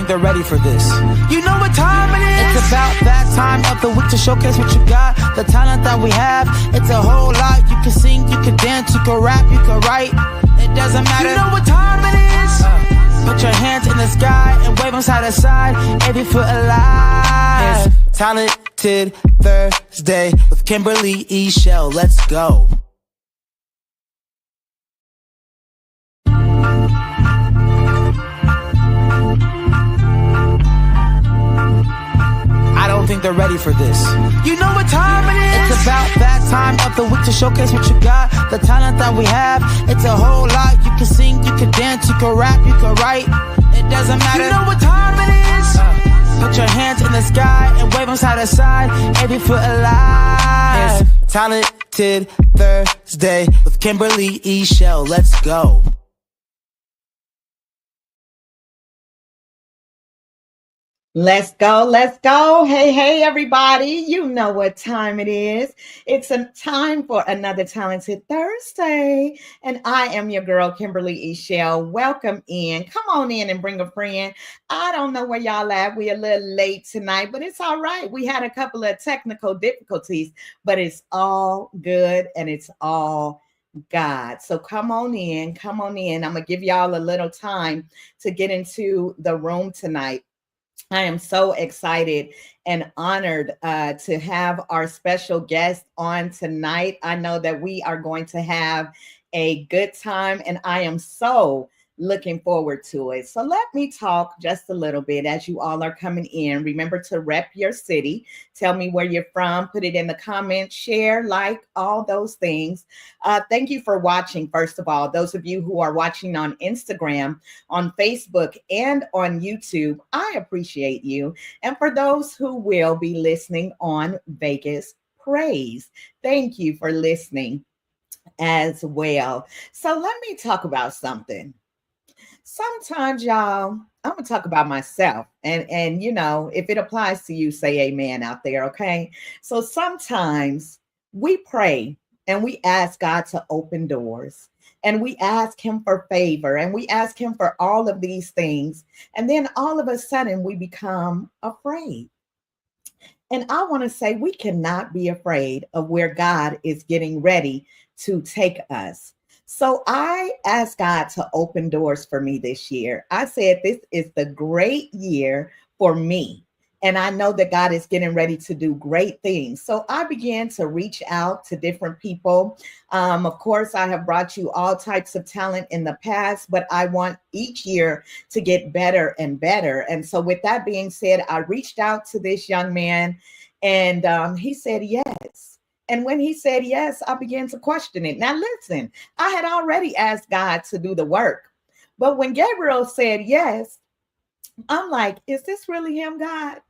think they're ready for this. You know what time it is? It's about that time of the week to showcase what you got, the talent that we have. It's a whole lot. You can sing, you can dance, you can rap, you can write. It doesn't matter. You know what time it is? Put your hands in the sky and wave them side to side. Every foot alive. It's Talented Thursday with Kimberly Eichelle. Let's go. I don't think they're ready for this. You know what time it is? It's about that time of the week to showcase what you got, the talent that we have. It's a whole lot. You can sing, you can dance, you can rap, you can write. It doesn't matter. You know what time it is? Put your hands in the sky and wave them side to side. Every foot alive. It's Talented Thursday with Kimberly Eichelle. Let's go. Let's go. Let's go. Hey, everybody. You know what time it is. It's a time for another Talented Thursday. And I am your girl, Kimberly Eichelle. Welcome in. Come on in and bring a friend. I don't know where y'all at. We're a little late tonight, but it's all right. We had a couple of technical difficulties, but it's all good and it's all God. So come on in. Come on in. I'm going to give y'all a little time to get into the room tonight. I am so excited and honored to have our special guest on tonight. I know that we are going to have a good time, and I am so looking forward to it. So let me talk just a little bit as you all are coming in. Remember to rep your city. Tell me where you're from. Put it in the comments, share, like, all those things. Thank you for watching, first of all. Those of you who are watching on Instagram, on Facebook, and on YouTube, I appreciate you. And for those who will be listening on Vegas Praise, thank you for listening as well. So let me talk about something. Sometimes, y'all, I'm going to talk about myself. And, you know, if it applies to you, say amen out there, okay? So sometimes we pray and we ask God to open doors. And we ask him for favor. And we ask him for all of these things. And then all of a sudden, we become afraid. And I want to say we cannot be afraid of where God is getting ready to take us. So I asked God to open doors for me this year. I said, this is the great year for me. And I know that God is getting ready to do great things. So I began to reach out to different people. Of course, I have brought you all types of talent in the past, but I want each year to get better and better. And so with that being said, I reached out to this young man and he said yes. And when he said yes, I began to question it. Now, listen, I had already asked God to do the work. But when Gabriel said yes, I'm like, is this really him, God?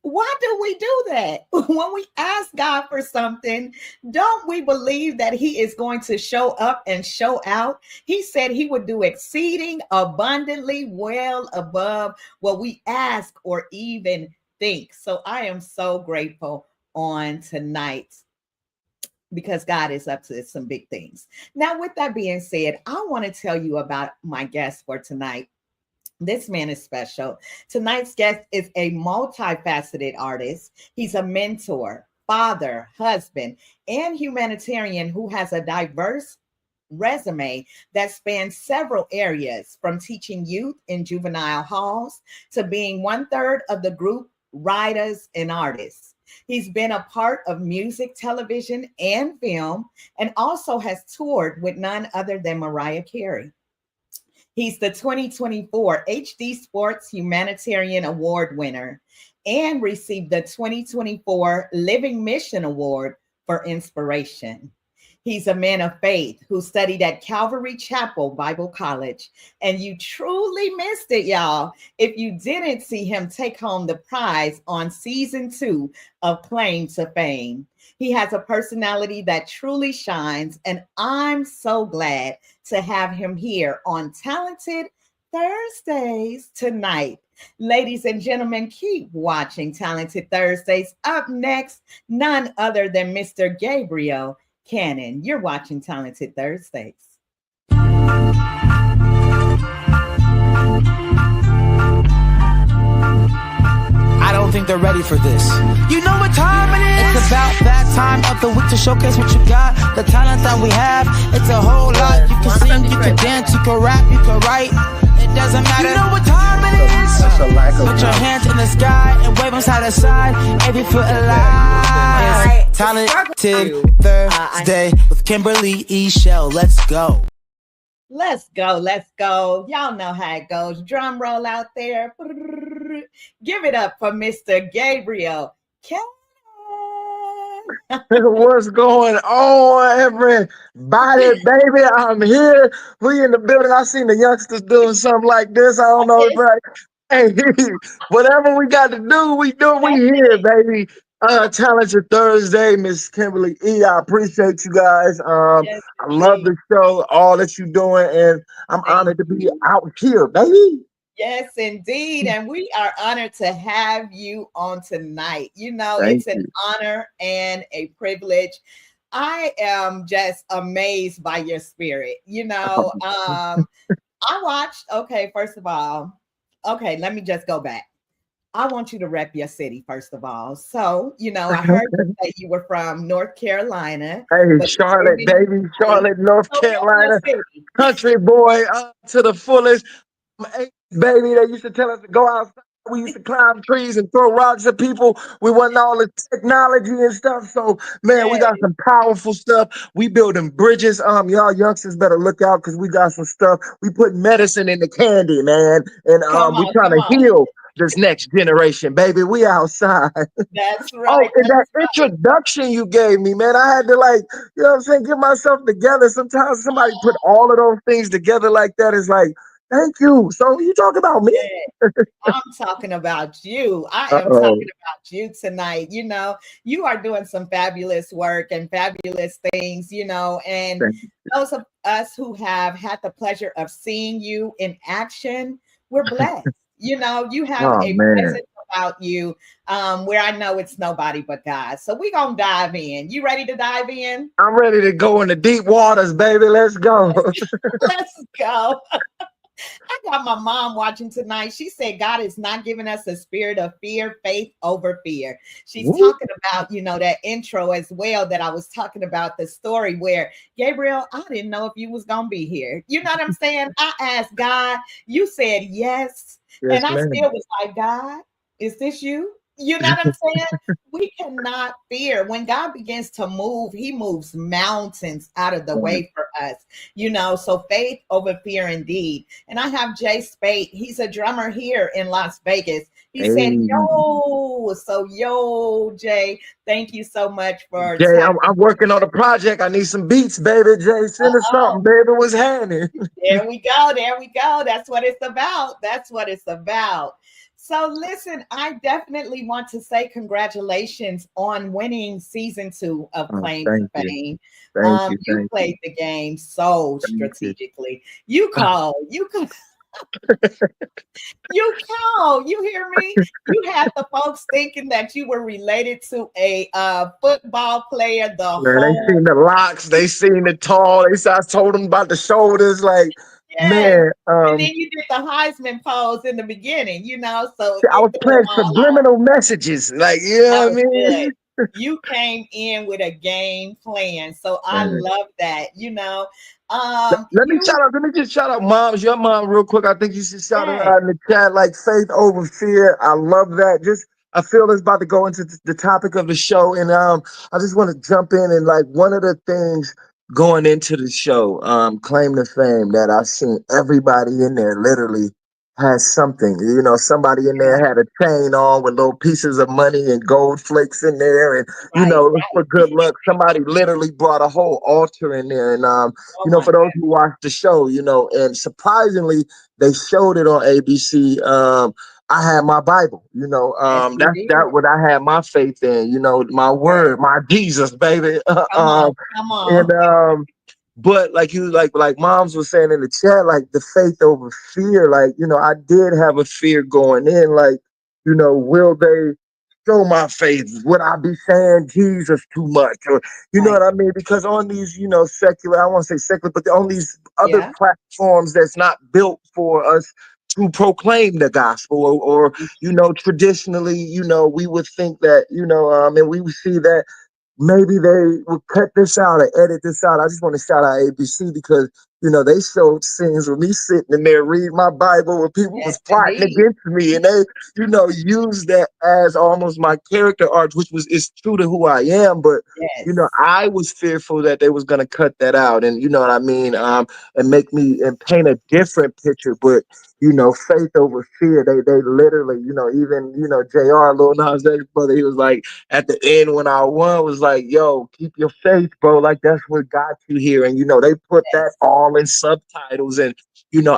Why do we do that? When we ask God for something, don't we believe that he is going to show up and show out? He said he would do exceeding abundantly well above what we ask or even think. So I am so grateful on tonight, because God is up to some big things. Now, with that being said, I want to tell you about my guest for tonight. This man is special. Tonight's guest is a multifaceted artist. He's a mentor, father, husband, and humanitarian who has a diverse resume that spans several areas, from teaching youth in juvenile halls to being 1/3 of the group Writers and Artists. He's been a part of music, television, and film, and also has toured with none other than Mariah Carey. He's the 2024 HD Sports Humanitarian Award winner and received the 2024 Living Mission Award for inspiration. He's a man of faith who studied at Calvary Chapel Bible College. And you truly missed it, y'all, if you didn't see him take home the prize on season 2 of Claim to Fame. He has a personality that truly shines, and I'm so glad to have him here on Talented Thursdays tonight. Ladies and gentlemen, keep watching Talented Thursdays. Up next, none other than Mr. Gabriel Cannon. You're watching Talented Thursdays. don't think they're ready for this. You know what time it is? It's about that time of the week to showcase what you got, the talent that we have. It's a whole lot. You can sing, you can dance, you can rap, you can write. It doesn't matter. You know what time it is? Put your hands in the sky and wave them side to side. If you feel alive. Talented Thursday with Kimberly Eichelle. Let's go. Let's go. Let's go. Y'all know how it goes. Drum roll out there. Give it up for Mr. Gabriel Cannon. What's going on, everybody, baby? I'm here. We in the building. I seen the youngsters doing something like this. I don't know, right? Hey, whatever we got to do, we do. We here, baby. Talented Thursday, Miss Kimberly E. I appreciate you guys. Yes, I love the show, all that you're doing, and I'm honored to be out here, baby. Yes, indeed. And we are honored to have you on tonight. You know, Thank it's an honor and a privilege. I am just amazed by your spirit. You know, I watched, okay, first of all, okay, let me just go back. I want you to rep your city, first of all. So, you know, I heard you say you were from North Carolina. Hey, Charlotte, baby, Charlotte, North Carolina, country boy to the fullest. Hey, baby, they used to tell us to go outside. We used to climb trees and throw rocks at people. We wasn't all the technology and stuff. So, man, we got some powerful stuff. We building bridges. Y'all youngsters better look out because we got some stuff. We put medicine in the candy, man. And we trying to heal this next generation, baby. We outside. That's right. Oh, and that introduction you gave me, man, I had to, like, you know what I'm saying, get myself together. Sometimes somebody put all of those things together like that is like, thank you. So you talk about me? I'm talking about you. I am talking about you tonight. You know, you are doing some fabulous work and fabulous things, you know, and those of us who have had the pleasure of seeing you in action, we're blessed. You know, you have a presence about you where I know it's nobody but God. So we're going to dive in. You ready to dive in? I'm ready to go in the deep waters, baby. Let's go. Let's go. I got my mom watching tonight. She said God is not giving us a spirit of fear, faith over fear. She's talking about, you know, that intro as well that I was talking about, the story where, Gabriel, I didn't know if you was going to be here. You know what I'm saying? I asked God, you said yes. And I still was like, God, is this you? You know what I'm saying? We cannot fear. When God begins to move, he moves mountains out of the way for us, you know, so faith over fear indeed. And I have Jay Spate. He's a drummer here in Las Vegas. He said, yo, so yo, Jay, thank you so much for Jay, I'm working on a project. I need some beats, baby. Jay, send us something, baby. What's happening? There we go. There we go. That's what it's about. That's what it's about. So listen, I definitely want to say congratulations on winning season 2 of Claim to Fame. You played the game so strategically. You called. You hear me? You had the folks thinking that you were related to a football player. They seen the locks, they seen the tall. I told them about the shoulders, like. Man, and then you did the Heisman pose in the beginning, you know. So I was playing subliminal messages, like, you know what I mean? You came in with a game plan, so I love that. You know, let me just shout out moms. Your mom, real quick. I think you should shout her out in the chat, like faith over fear. I love that. I feel it's about to go into the topic of the show, and I just want to jump in and, like, one of the things going into the show, Claim to Fame, that I've seen everybody in there literally has something. You know, somebody in there had a chain on with little pieces of money and gold flakes in there, and you know, for good luck. Somebody literally brought a whole altar in there, and you know, for those who watched the show, you know, and surprisingly, they showed it on ABC. I had my Bible, you know, that's what I had my faith in, you know, my word, my Jesus, baby. Come on. And but like moms was saying in the chat, like the faith over fear, like, you know, I did have a fear going in, like, you know, will they show my faith? Would I be saying Jesus too much? Or, you know what I mean? Because on these, you know, secular, I won't say secular, but on these other platforms that's not built for us to proclaim the gospel, or traditionally, we would think that, and we would see that maybe they would cut this out or edit this out. I just want to shout out ABC because they showed scenes with me sitting in there reading my Bible where people Yes, was plotting indeed. against me, and they used that as almost my character arc, which is true to who I am. But Yes. I was fearful that they was gonna cut that out, and you know what I mean, and make me and paint a different picture. But faith over fear. They literally, even Jr. Lil Nas X brother, he was like at the end when I won was like, yo, keep your faith, bro. Like that's what got you here. And they put that Yes. all in subtitles. And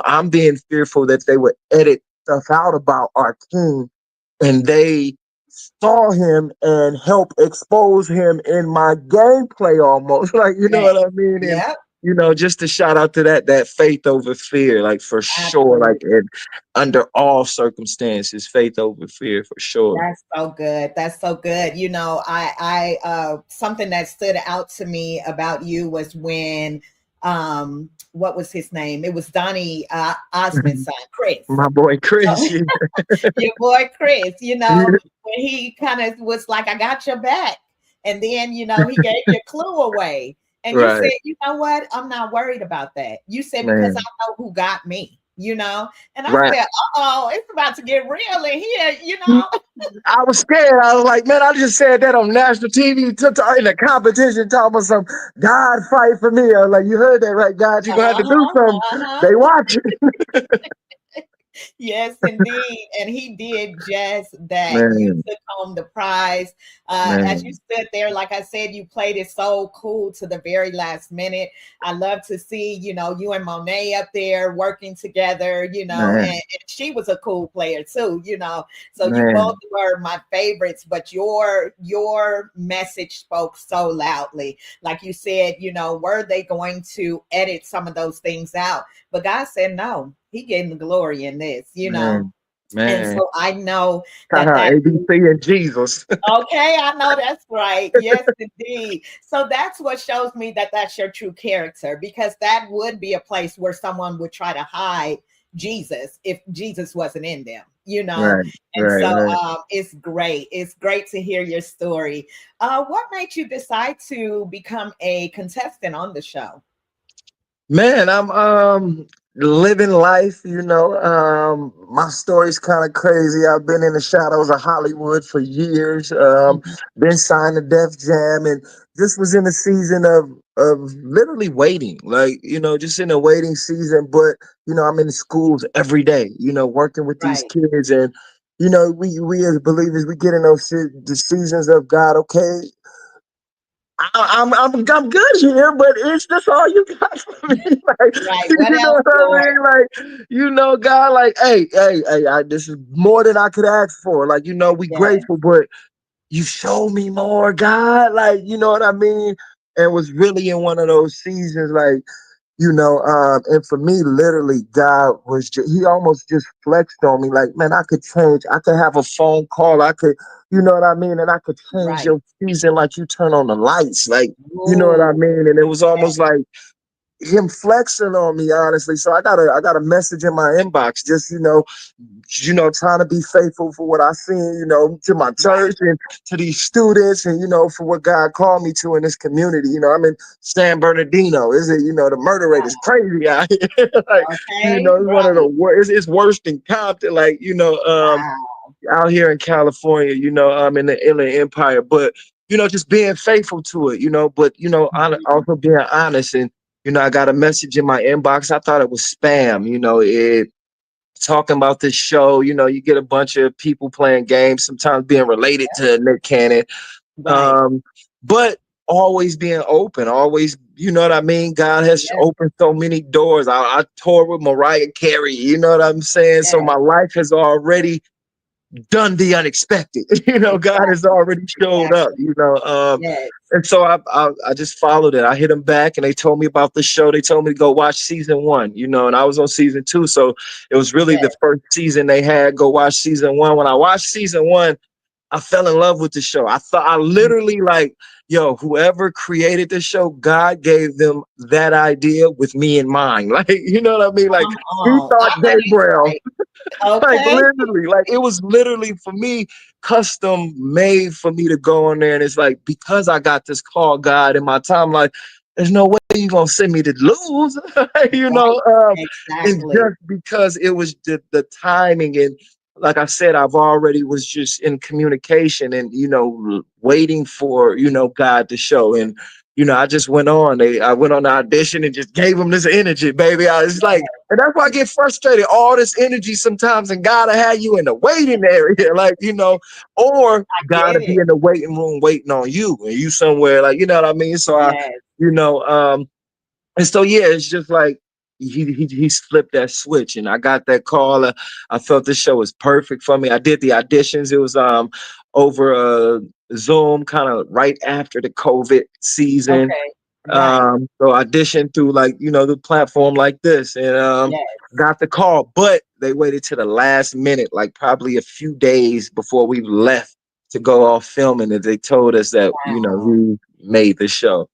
I'm being fearful that they would edit stuff out about our king, and they saw him and help expose him in my gameplay almost. Like, you know Right. what I mean? And Yep. just to shout out to that faith over fear, like for sure, like Absolutely. under all circumstances, faith over fear for sure. That's so good. That's so good. Something that stood out to me about you was when, what was his name? It was Donnie Osmond's son, Chris. My boy Chris. Your boy Chris, Yeah. when he kind of was like, I got your back. And then, he gave your clue away. And you said, Right, you know what? I'm not worried about that. You said, because I man. know who got me, And I Right. said, uh-oh, it's about to get real in here. I was scared. I was like, man, I just said that on national TV in a competition, talking about some God fight for me. I was like, you heard that right, God? You're gonna have to do Uh-huh, something. uh-huh. They watching. Yes, indeed. And he did just that. You Man, took home the prize. As you man, stood there, like I said, you played it so cool to the very last minute. I love to see, you and Monet up there working together, and she was a cool player too, So you both man, were my favorites, but your message spoke so loudly. Like you said, were they going to edit some of those things out? But God said no. He gave the glory in this. man, And man. so I know that ABC and Jesus. okay, I know that's right. Yes, indeed. So that's what shows me that that's your true character, because that would be a place where someone would try to hide Jesus if Jesus wasn't in them. Right, And right, so right. it's great. It's great to hear your story. What made you decide to become a contestant on the show? Man, I'm living life, my story's kind of crazy. I've been in the shadows of Hollywood for years. Mhm. Been signed to Def Jam, and just was in a season of literally waiting. Like, just in a waiting season, but I'm in schools every day, working with these Right, kids, and we as believers, we get in the seasons of God, okay. I'm good here, but it's just all you got for me. Like, right. you What know else, what I Lord? mean? Like, God, like, hey, this is more than I could ask for. Like, we Yes, grateful, but you show me more, God. Like, you know what I mean? And was really in one of those seasons, like, and for me, literally, God was he almost just flexed on me. Like, man, I could change. I could have a phone call. I could, you know what I mean? And I could change right. your season like you turn on the lights. Like, you know what I Ooh, mean? And it was yes, almost like him flexing on me, honestly. So I got a message in my inbox, just, trying to be faithful for what I seen, to my right. church and to these students, and for what God called me to in this community. I'm in San Bernardino. Is it, the murder rate is crazy out here. Like, Okay, it's one of the right. worst. It's worse than Compton. Like, Wow. out here in California, in the Inland Empire. But just being faithful to it, but Mhm. also being honest. And I got a message in my inbox. I thought it was spam. It talking about this show. You get a bunch of people playing games, sometimes being related to Nick Cannon, Right. um, but always being open. Always, you know what I mean. God has Yes, opened so many doors. I toured with Mariah Carey. You know what I'm saying. So yes, my life has already done the unexpected. God has exactly. already showed up. Exactly. Yes, And so I just followed it. I hit them back, and they told me about the show. They told me to go watch season one. And I was on season two, so it was really yes. the first season they had. Go watch season one. When I watched season one, I fell in love with the show. I thought I literally like yo, whoever created the show, God gave them that idea with me in mind. Like, you know what I mean? Like, Come he on. I thought know that's Gabriel. right. Like Okay. literally, like it was literally for me, custom made for me to go on there. And it's like, because I got this call, God, in my time, like, there's no way you're gonna send me to lose. you Right. know, it's Exactly. just because it was the timing. And like I said, I've already was just in communication and waiting for God to show. And I just went on. I went on the audition and just gave them this energy, baby. I was like, and that's why I get frustrated. All this energy sometimes, and gotta have you in the waiting area, like or I gotta get be it. in the waiting room waiting on you, and you somewhere, like what I mean. So Yes. you know, um, and so yeah, it's just like he flipped that switch, and I got that call. I felt this show was perfect for me. I did the auditions. It was over Zoom, kind of right after the COVID season. Okay. Right. So auditioned through like the platform like this, and Yes. got the call, but they waited to the last minute, like probably a few days before we left to go off filming, and they told us that Wow. we made the show.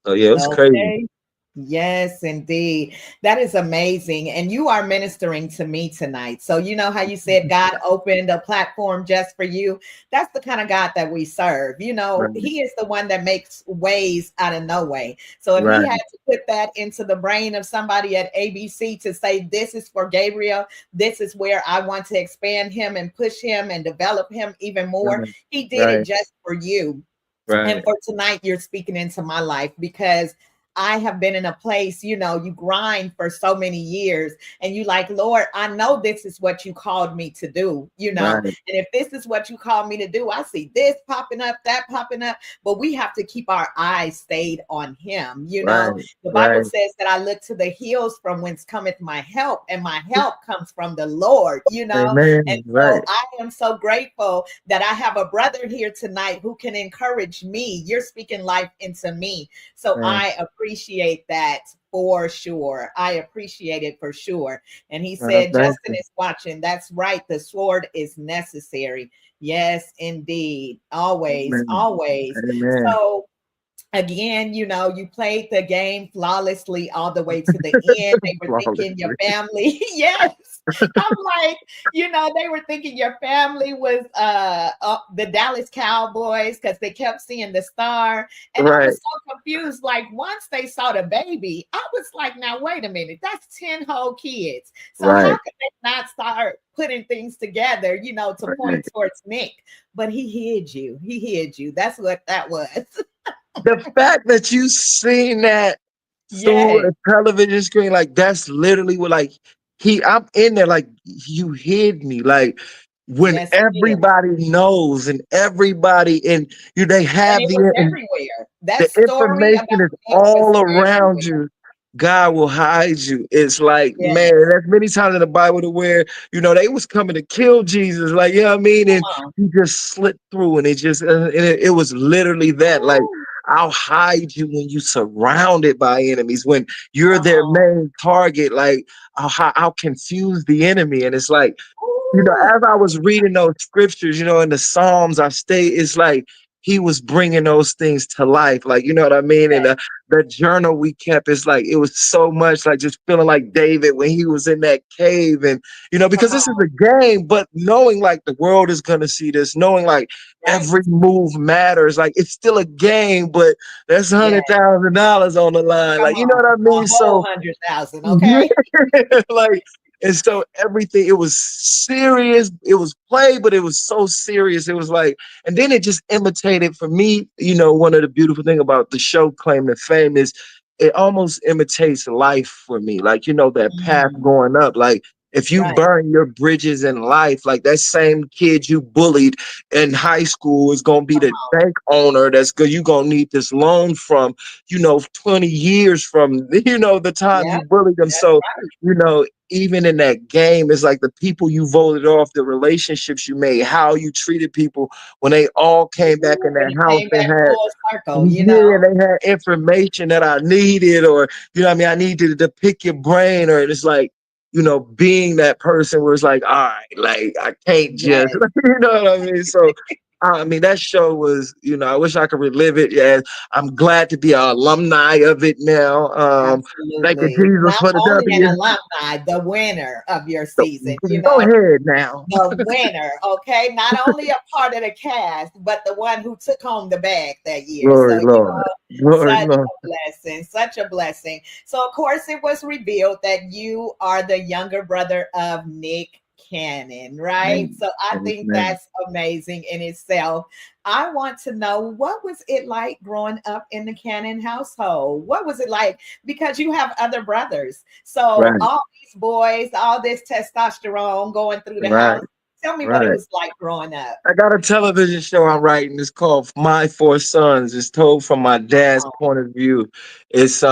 So yeah, it was crazy. Okay. Yes, indeed. That is amazing. And you are ministering to me tonight. So, you know how you said God opened a platform just for you? That's the kind of God that we serve. Right, He is the one that makes ways out of no way. So, if he right, had to put that into the brain of somebody at ABC to say, this is for Gabriel, this is where I want to expand him and push him and develop him even more, right, he did it right, just for you. And right, for tonight, you're speaking into my life because I have been in a place, you grind for so many years and you like, Lord, I know this is what you called me to do. right, And if this is what you called me to do, I see this popping up, that popping up, but we have to keep our eyes stayed on him. right, The Bible right. says that I look to the hills from whence cometh my help, and my help comes from the Lord. And Amen. so Right, I am so grateful that I have a brother here tonight who can encourage me. You're speaking life into me. So right, I appreciate that for sure. I appreciate it for sure. And he said, thank Justin you. is watching. That's right. The sword is necessary. Yes, indeed. Always, Amen. always. Amen. So again, you played the game flawlessly all the way to the end. They were thinking your Flawlessly. family, yes. I'm like, they were thinking your family was the Dallas Cowboys because they kept seeing the star. And I Right, was so confused. Like, once they saw the baby, I was like, now wait a minute, that's 10 whole kids. So how right, could they not start putting things together, to right. point towards Nick? But he hid you. He hid you. That's what that was. The fact that you seen that through Yes. a television screen, like that's literally what like I'm in there, like you hid me. Like when Yes, he did. everybody knows and everybody and they And have it was everywhere. That the story about information is Nick was all around everywhere. you. God will hide you. It's like, man, Yes. there's many times in the Bible to where, they was coming to kill Jesus. Like, you know what I mean? And Come on. he just slipped through and it was literally that. Like, Ooh, I'll hide you when you surrounded by enemies, when you're come their on. main target. Like, I'll confuse the enemy. And it's like, Ooh, as I was reading those scriptures, in the Psalms, it's like he was bringing those things to life. Like, you know what I mean? And yes. the journal we kept, it's like, it was so much like just feeling like David when he was in that cave. And, Come because this is on. a game, but knowing like the world is going to see this, knowing like Right. every move matters. Like, it's still a game, but there's Yes. $100,000 on the line. Come Like, you know on. what I A mean? whole So, 100,000. yeah, Okay. like, and so everything, it was serious. It was play, but it was so serious. It was like, and then it just imitated for me. One of the beautiful thing about the show Claim to Fame is it almost imitates life for me. Like, that path Mm, going up. Like, if you right. burn your bridges in life, like that same kid you bullied in high school is gonna be Come the on. bank owner that's good. You're gonna need this loan from, 20 years from, the time Yeah. you bullied them. That's So, right. even in that game, it's like the people you voted off, the relationships you made, how you treated people when they all came back in Ooh, when that you house came and back had, full circle, yeah, they had information that I needed, or, what I mean, I needed to pick your brain, or it's like, being that person where it's like, all right, like I can't just, Yes. you know what I mean? So I mean, that show was, I wish I could relive it. Yeah, I'm glad to be an alumni of it now. Thank you, Absolutely. Jesus, Not for the only an W. alumni, the winner of your So, season, go ahead now. the winner, okay? Not only a part of the cast, but the one who took home the bag that year. So, Glory, Lord. Glory, such Lord. a blessing, such a blessing. So, of course, it was revealed that you are the younger brother of Nick Cannon, right? Amen. So, I think Amen. that's amazing in itself. I want to know, what was it like growing up in the Cannon household? What was it like? Because you have other brothers. So, Right, all these boys, all this testosterone going through the right, house. Tell me what it right. was like growing up. I got a television show I'm writing. It's called My Four Sons. It's told from my dad's Oh, point of view. It's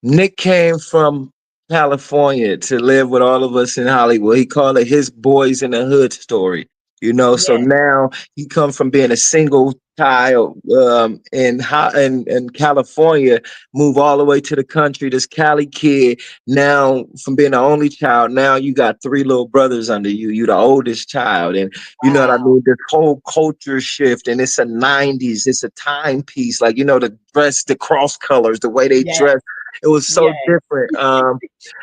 Nick came from California to live with all of us in Hollywood. He called it his boys in the hood story. So yes. now he come from being a single child in California, move all the way to the country. This Cali kid now from being the only child, now you got three little brothers under you. You the oldest child, and you know what I Wow. mean? This whole culture shift, and it's a 90s, it's a timepiece. Like, the dress, the cross colors, the way they Yes. dress, it was so Yes. different.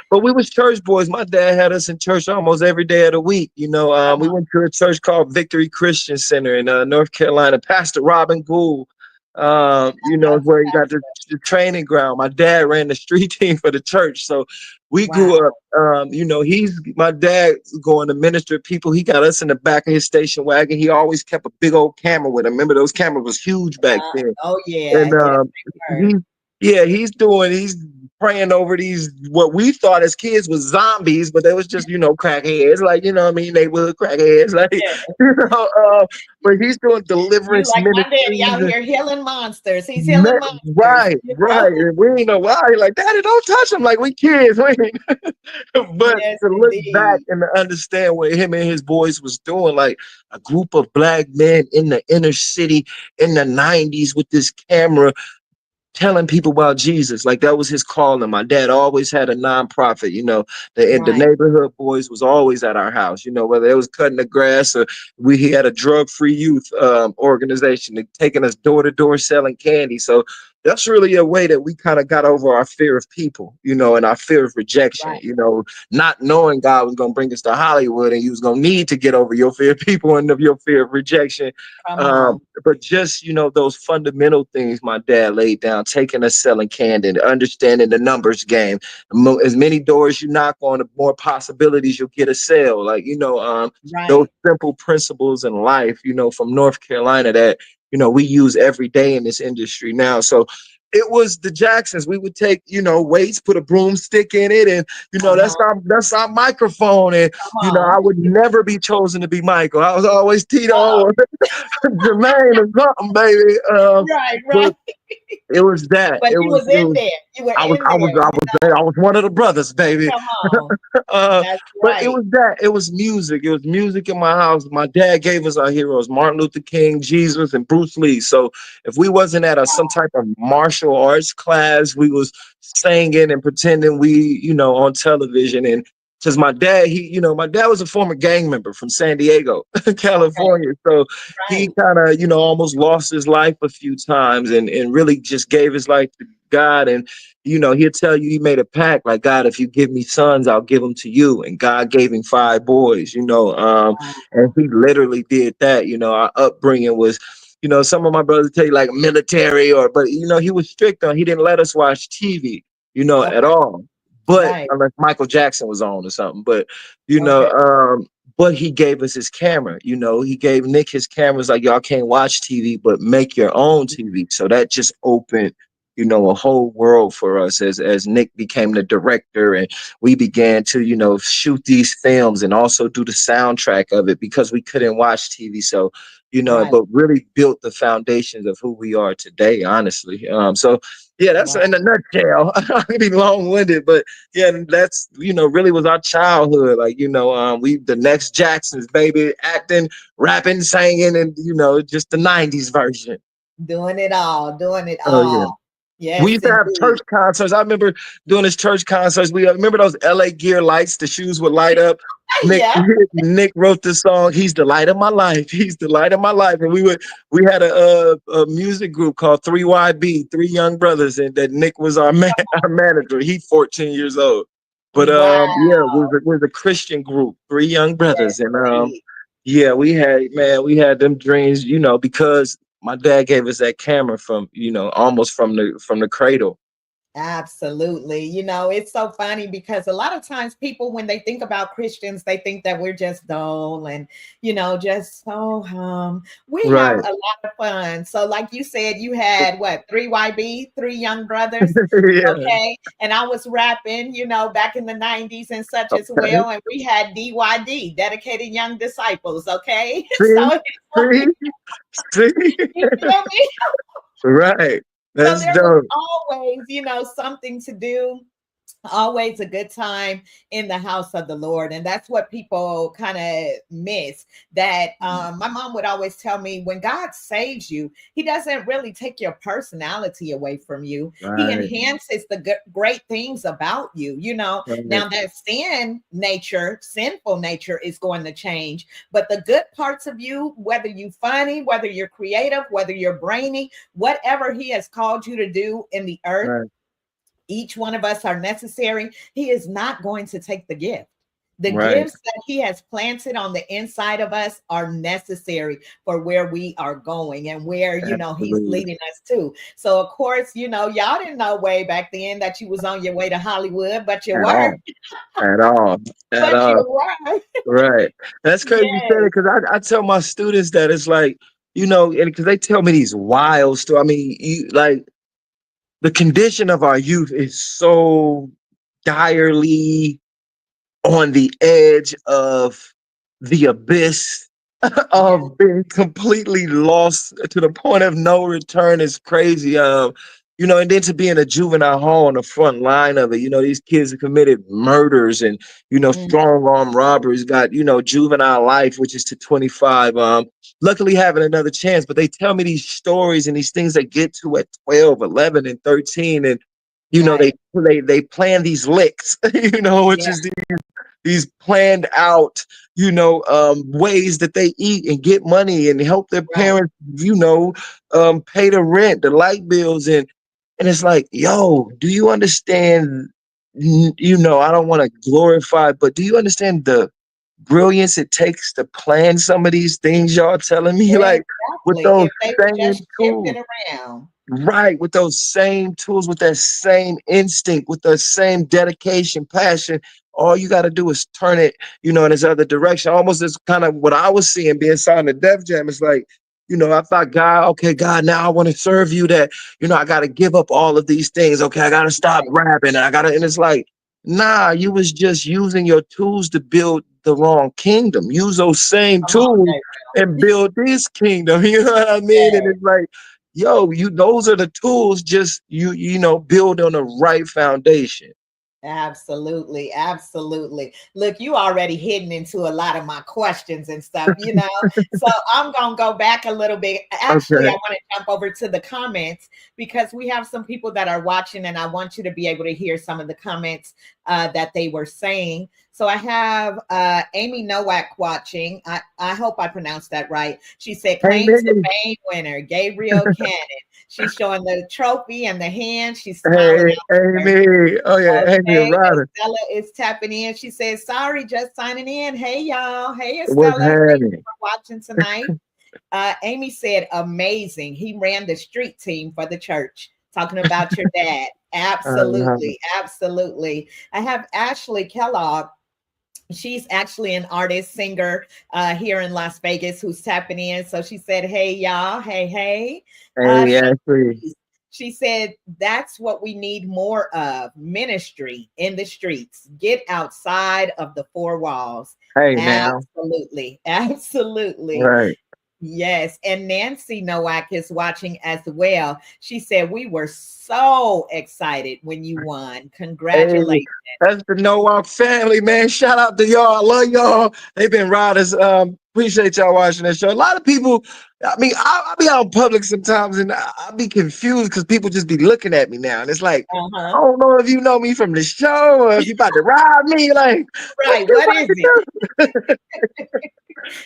But we was church boys. My dad had us in church almost every day of the week. We Uh-huh. went to a church called Victory Christian Center in North Carolina. Pastor Robin Gould, is where he got the training ground. My dad ran the street team for the church. So we Wow. grew up, he's my dad going to minister to people. He got us in the back of his station wagon. He always kept a big old camera with him. Remember, those cameras was huge back then. Oh yeah. And Yes, they were. he, yeah, he's praying over these what we thought as kids was zombies, but they was just crackheads, like what I mean, neighborhood crackheads, like Yeah. you know. But he's doing You deliverance like my daddy ministries. out here healing monsters. He's healing monsters. Right, right. And we ain't know why. Like, Daddy, don't touch him. Like, we kids. We ain't. But Yes, to look back indeed. and to understand what him and his boys was doing, like a group of black men in the inner city in the 90s with this camera telling people about Jesus. Like, that was his calling. My dad always had a nonprofit, the Right. neighborhood boys was always at our house, whether it was cutting the grass or he had a drug-free youth organization taking us door to door selling candy. So that's really a way that we kind of got over our fear of people, and our fear of rejection, Right. not knowing God was going to bring us to Hollywood and you was going to need to get over your fear of people and of your fear of rejection. Come on. But just, those fundamental things my dad laid down, taking us selling candy, understanding the numbers game. As many doors you knock on, the more possibilities you'll get a sale. Like, those Right. simple principles in life, from North Carolina that, we use every day in this industry now. So it was the Jacksons. We would take, weights, put a broomstick in it, and that's Uh-huh. our microphone. And Come I on. would never be chosen to be Michael. I was always Tito Oh, or Jermaine or something, baby. right, right. But it was that. But It you was was it in was there. You were I was in I there. was I was I was one of the brothers, baby. Come on. uh, That's but it right. was that. It was music. It was music in my house. My dad gave us our heroes: Martin Luther King, Jesus, and Bruce Lee. So if we wasn't at some type of martial arts class, we was singing and pretending we, on television. And because my dad was a former gang member from San Diego, Okay. California. So he Right. kind of, almost lost his life a few times and really just gave his life to God. And he'll tell you he made a pact like, God, if you give me sons, I'll give them to you. And God gave him five boys, and he literally did that. Our upbringing was, some of my brothers tell you like military but he was strict he didn't let us watch TV, at Okay. all. But Right. unless Michael Jackson was on or something, you know, Okay. um, but he gave us his camera, he gave Nick his cameras like y'all can't watch TV, but make your own TV. So that just opened a whole world for us as Nick became the director and we began to, shoot these films and also do the soundtrack of it because we couldn't watch TV. So, Right. but really built the foundations of who we are today, honestly. So yeah, that's Wow. in a nutshell. I can be long winded, but yeah, that's really was our childhood. Like, we the next Jacksons, baby, acting, rapping, singing, and just the 90s version. Doing it all. Doing it Oh yeah. all. We Yes, used to have church indeed. concerts. I remember doing this church concerts. We remember those LA Gear lights. The shoes would light up. Nick Yeah. Nick wrote the song. He's the light of my life. He's the light of my life. And we had a music group called 3YB, Three Young Brothers, and that Nick was our our manager. He's 14 years old. But Wow. yeah, it was a Christian group, Three Young Yes, Brothers, and indeed. yeah, we had them dreams, because my dad gave us that camera from, almost from the cradle. Absolutely. It's so funny because a lot of times people, when they think about Christians, they think that we're just dull and, just so we have Right. a lot of fun. So, like you said, you had what, 3YB, Three Young Brothers. Yeah. Okay. And I was rapping, back in the 90s and such as Okay. well. And we had DYD, Dedicated Young Disciples. Okay. See, So it's see, like, see. you feel me? Right. So That's there was dope. always, something to do, always a good time in the house of the Lord. And that's what people kind of miss. That my mom would always tell me, when God saves you, he doesn't really take your personality away from you. He Right. enhances the great things about you. Right. Now that sinful nature is going to change, but the good parts of you, whether you funny, whether you're creative, whether you're brainy, whatever he has called you to do in the earth, Right. each one of us are necessary. He is not going to take the gift. The Right. gifts that he has planted on the inside of us are necessary for where we are going and where, he's Absolutely. leading us to. So, of course, y'all didn't know way back then that you was on your way to Hollywood, but you At were. all. At all. At But you all. were. Right. That's crazy you said Yes. it, because I tell my students that it's like, and because they tell me these wild stories. I mean, the condition of our youth is so direly on the edge of the abyss Yeah. of being completely lost to the point of no return is crazy. And then to be in a juvenile hall on the front line of it, these kids have committed murders and, Mm, strong arm robberies, got, juvenile life, which is to 25. Luckily having another chance, but they tell me these stories and these things they get to at 12, 11, and 13. And, right. they plan these licks, which Yeah. is these planned out, ways that they eat and get money and help their Right. parents, pay the rent, the light bills, and it's like, yo, do you understand? I don't want to glorify, but do you understand the brilliance it takes to plan some of these things y'all telling me? Like with Exactly. those If they would same just shift tools. it around. Right, with those same tools, with that same instinct, with the same dedication, passion. All you got to do is turn it, in this other direction. Almost as kind of what I was seeing being signed to Def Jam. It's like, I thought, God, okay, God, now I want to serve you. That, I got to give up all of these things. Okay, I got to stop Right. rapping. And it's like, nah, you was just using your tools to build the wrong kingdom. Use those same Come on, tools and Gabriel. build this kingdom. You know what I mean? And Yeah. it's like, yo, those are the tools, just build on the right foundation. Absolutely, absolutely. Look, you already hidden into a lot of my questions and stuff. So I'm gonna go back a little bit. Actually, I Okay. want to jump over to the comments because we have some people that are watching, and I want you to be able to hear some of the comments that they were saying. So I have Amy Nowak watching. I hope I pronounced that right. She said, "Claim to Amen. fame winner, Gabriel Cannon." She's showing the trophy and the hand. She's smiling Hey, out there. Amy. Oh yeah, Amy Okay, Ryder. Estella is tapping in. She says, "Sorry, just signing in." Hey, y'all. Hey, What's Estella. Thank you happening? for watching tonight. Amy said, "Amazing. He ran the street team for the church." Talking about your dad. Uh, Absolutely. Absolutely. I have Ashley Kellogg. She's actually an artist, singer here in Las Vegas who's tapping in. So she said, "Hey, y'all. Hey, hey." hey, She Ashley. she said, "That's what we need more of, ministry in the streets. Get outside of the four walls." Hey, now. Absolutely. Absolutely. Right. Yes. And Nancy Nowak is watching as well. She said, "We were so excited when you won. Hey, Congratulations." that's the No Walk family, man. Shout out to y'all. I love y'all. They've been riders. Appreciate y'all watching that show. A lot of people, I mean, I'll be out in public sometimes and I'll be confused because people just be looking at me now. And it's like, I Uh-huh. don't know if you know me from the show or if you about to rob me. Like, what Right. you What about is to it? do?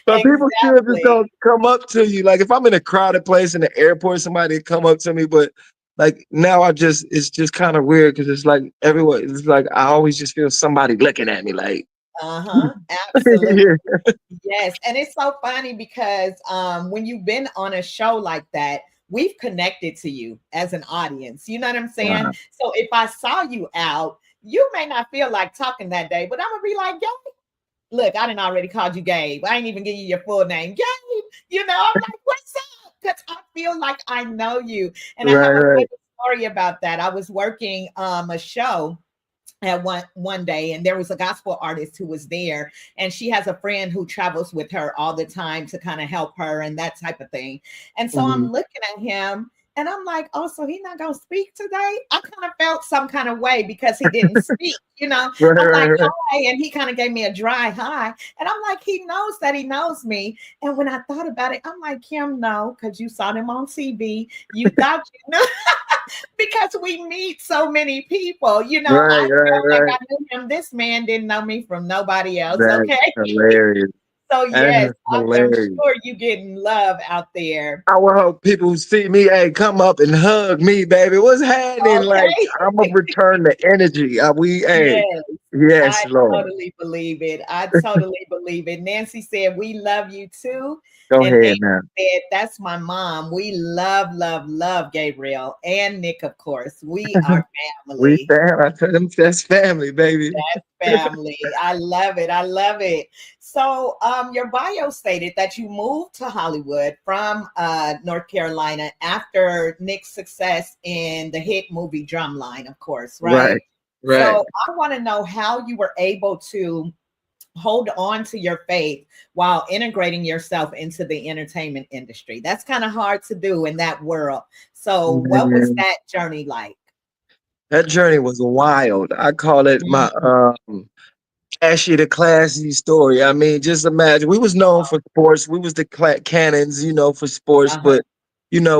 But people still just Exactly. don't come up to you. Like if I'm in a crowded place in the airport, somebody come up to me. But like now it's just kind of weird because it's like everyone, it's like I always just feel somebody looking at me like, Uh-huh. Absolutely. yeah, Yes, and it's so funny because when you've been on a show like that, we've connected to you as an audience. You know what I'm saying? wow, So if I saw you out, you may not feel like talking that day, but I'm gonna be like, Gabe, look, I didn't already called you Gabe. I ain't even give you your full name, Gabe. You know, I'm like, what's up? Because I feel like I know you, and I right, have a right. funny story about that. I was working a show at one day, and there was a gospel artist who was there, and she has a friend who travels with her all the time to kind of help her and that type of thing. And so I'm Mhm. looking at him and I'm like, oh, so he's not gonna speak today? I kind of felt some kind of way because he didn't speak, you know. Right, I'm right, like, right, hi, and he kind of gave me a dry hi, and I'm like, he knows that he knows me. And when I thought about it, I'm like, Kim, no, because you saw him on TV, you thought you know. Because we meet so many people. You know, I right, right, felt like right. I knew him. This man didn't know me from nobody else. That's Okay. hilarious. So yes, That's I am hilarious. sure you getting love out there. I would hope people who see me, hey, come up and hug me, baby. What's happening? Like, Okay. I'm gonna return the energy. Hey, Yes. yes, I Lord. totally believe it. I totally believe it. Nancy said, we love you too. Go And ahead Nancy now. said, that's my mom. We love, love, love Gabriel and Nick, of course. We are We family. fam. I tell them that's family, baby. Family. I love it. I love it. So, your bio stated that you moved to Hollywood from North Carolina after Nick's success in the hit movie Drumline, of course, right? Right, right. So, I want to know how you were able to hold on to your faith while integrating yourself into the entertainment industry. That's kind of hard to do in that world. So, what was Man, that journey like? that journey was wild. I call it my Mhm. Ashy the classy story. I mean, just imagine we was known for sports. We was the cannons, for sports. Uh-huh. But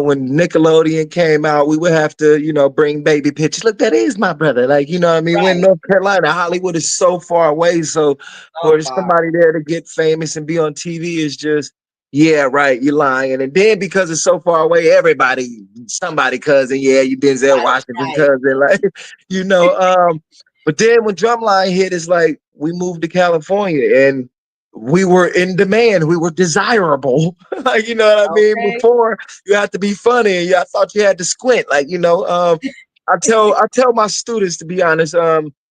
when Nickelodeon came out, we would have to, bring baby pictures. Look, that is my brother. Like, you know what I mean? We're in Right. North Carolina. Hollywood is so far away. So So for far. somebody there to get famous and be on TV is just, yeah, right. You're lying. And then because it's so far away, everybody, somebody cousin, yeah, you Denzel That's Washington right. cousin, like, you know. But then when Drumline hit, it's like we moved to California and we were in demand. We were desirable. Like, you know what I mean? Okay. Before you had to be funny and I thought you had to squint. Like, I tell my students to be honest,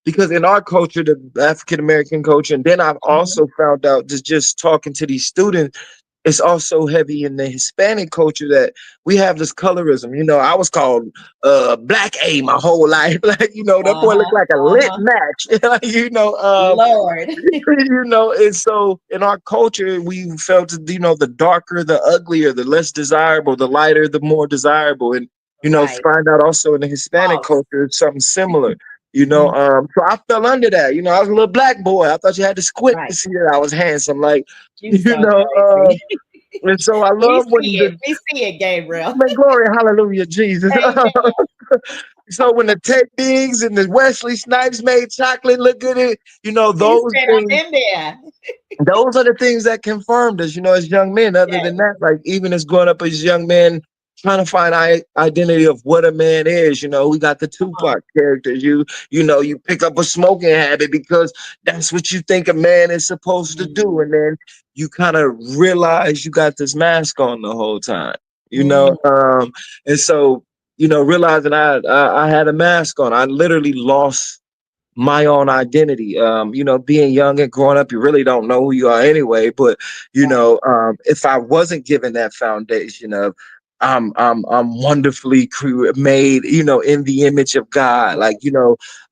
because in our culture, the African American culture, and then I've Mhm. also found out just talking to these students, it's also heavy in the Hispanic culture that we have this colorism. I was called Black A my whole life. Like, that boy looked Uh-huh. like a lit Uh-huh. match. Like, Lord. and so in our culture, we felt, the darker, the uglier, the less desirable, the lighter, the more desirable. And, Right. find out also in the Hispanic False. culture, it's something similar. Mhm. So I fell under that. I was a little black boy. I thought you had to squint to Right. see that I was handsome. Like, You you so know, crazy. and so I We love when see it. We see it, Gabriel. man, glory, hallelujah, Jesus. Amen. So when the Ted Diggs and the Wesley Snipes made chocolate look good, He those said, things, I'm in there. those are the things that confirmed us, as young men. Other Yes. than that, like even as growing up as young men, trying to find identity of what a man is. We got the Uh-huh. Tupac characters. You pick up a smoking habit because that's what you think a man is supposed to do, Mhm. and then you kind of realize you got this mask on the whole time. Mhm. And so realizing I had a mask on, I literally lost my own identity. Being young and growing up, you really don't know who you are anyway. But Right. if I wasn't given that foundation of I'm wonderfully made, in the image of God, like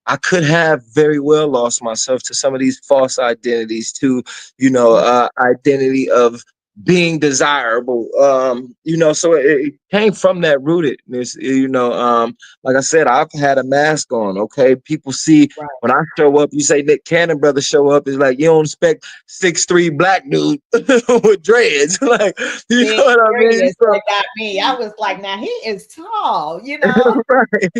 I could have very well lost myself to some of these false identities, to Mhm. identity of being desirable. So it came from that rootedness, like I said, I've had a mask on. Okay. People see Right. when I show up, you say Nick Cannon brother show up, it's like you don't expect 6'3" black dude with dreads. Like, you Big know what I mean? curious So that got me. I was like, now he is tall, you know. right.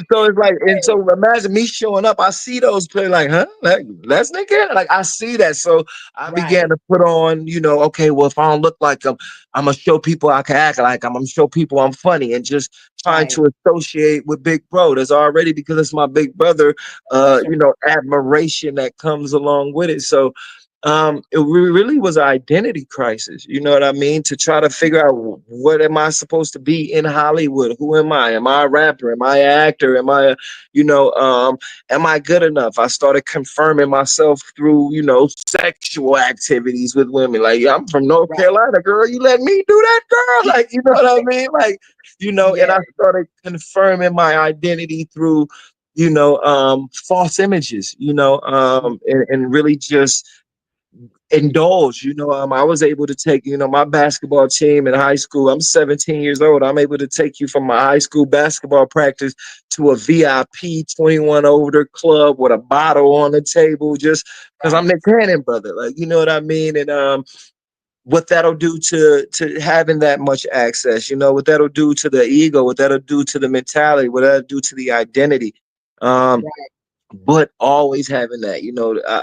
So it's like, and so imagine me showing up. I see those play like, huh? That's Nick Cannon. Like I see that. So I began Right, to put on, okay, well, if I don't look like I'm gonna show people I can act like I'm gonna show people I'm funny and just trying right. to associate with Big Bro. There's already, because it's my big brother, That's your admiration that comes along with it. So it really was an identity crisis, you know what I mean, to try to figure out what am I supposed to be in Hollywood. Who am I? Am I a rapper? Am I an actor? Am I am I good enough? I started confirming myself through sexual activities with women. Like, yeah, I'm from North right. Carolina, girl, you let me do that, girl? Like, you know what I mean? Like, and Yeah. I started confirming my identity through false images, and really just indulge. I was able to take, my basketball team in high school. I'm 17 years old. I'm able to take you from my high school basketball practice to a VIP 21 older club with a bottle on the table, just because I'm Right. the Cannon brother. Like, you know what I mean? And what that'll do to having that much access, what that'll do to the ego, what that'll do to the mentality, what that'll do to the identity. Um, Right. but always having that,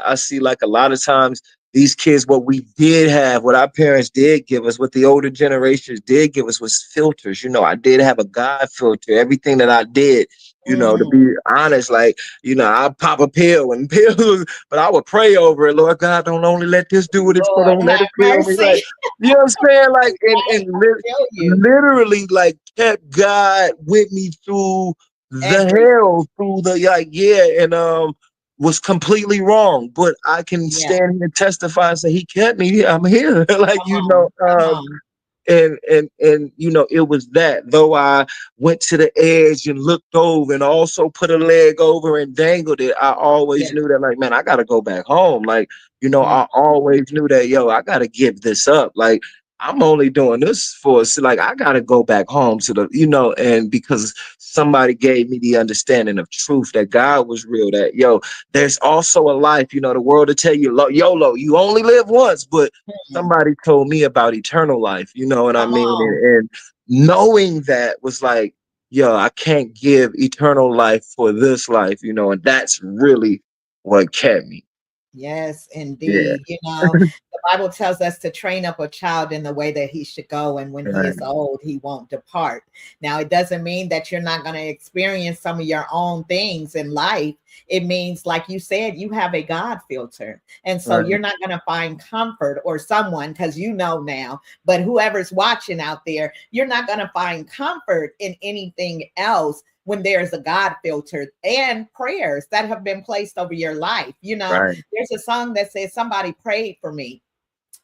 I see like a lot of times these kids, what we did have, what our parents did give us, what the older generations did give us was filters. I did have a God filter. Everything that I did, to Mm, be honest, like, I'd pop a pill and pills, but I would pray over it. Lord God, don't only let this do what it's for, Lord don't let have it kill me. mercy. Like, you know what I'm saying? Like, Right. I feel you. literally, like, kept God with me through the Every hell, through the, like, yeah, and was completely wrong, but I can yeah. stand here and testify and say he kept me. I'm here. Like, Come on. Come on. and it was that, though I went to the edge and looked over and also put a leg over and dangled it, I Yeah. always knew that, like, man, I gotta go back home. Like, Mm. I always knew that, yo, I gotta give this up. Like, I'm only doing this for, so, like, I gotta go back home to the, and because somebody gave me the understanding of truth, that God was real, that, yo, there's also a life, the world will tell you, YOLO, you only live once, but Mm. somebody told me about eternal life, you know what I Come mean? on. And knowing that was like, yo, I can't give eternal life for this life, and that's really what kept me. Yes, Yeah. indeed. The Bible tells us to train up a child in the way that he should go, and when he Right. is old, he won't depart. Now, it doesn't mean that you're not going to experience some of your own things in life. It means, like you said, you have a God filter. And so Right. you're not going to find comfort, or someone, because you know now, but whoever's watching out there, you're not going to find comfort in anything else when there's a God filter and prayers that have been placed over your life. Right. There's a song that says, somebody prayed for me,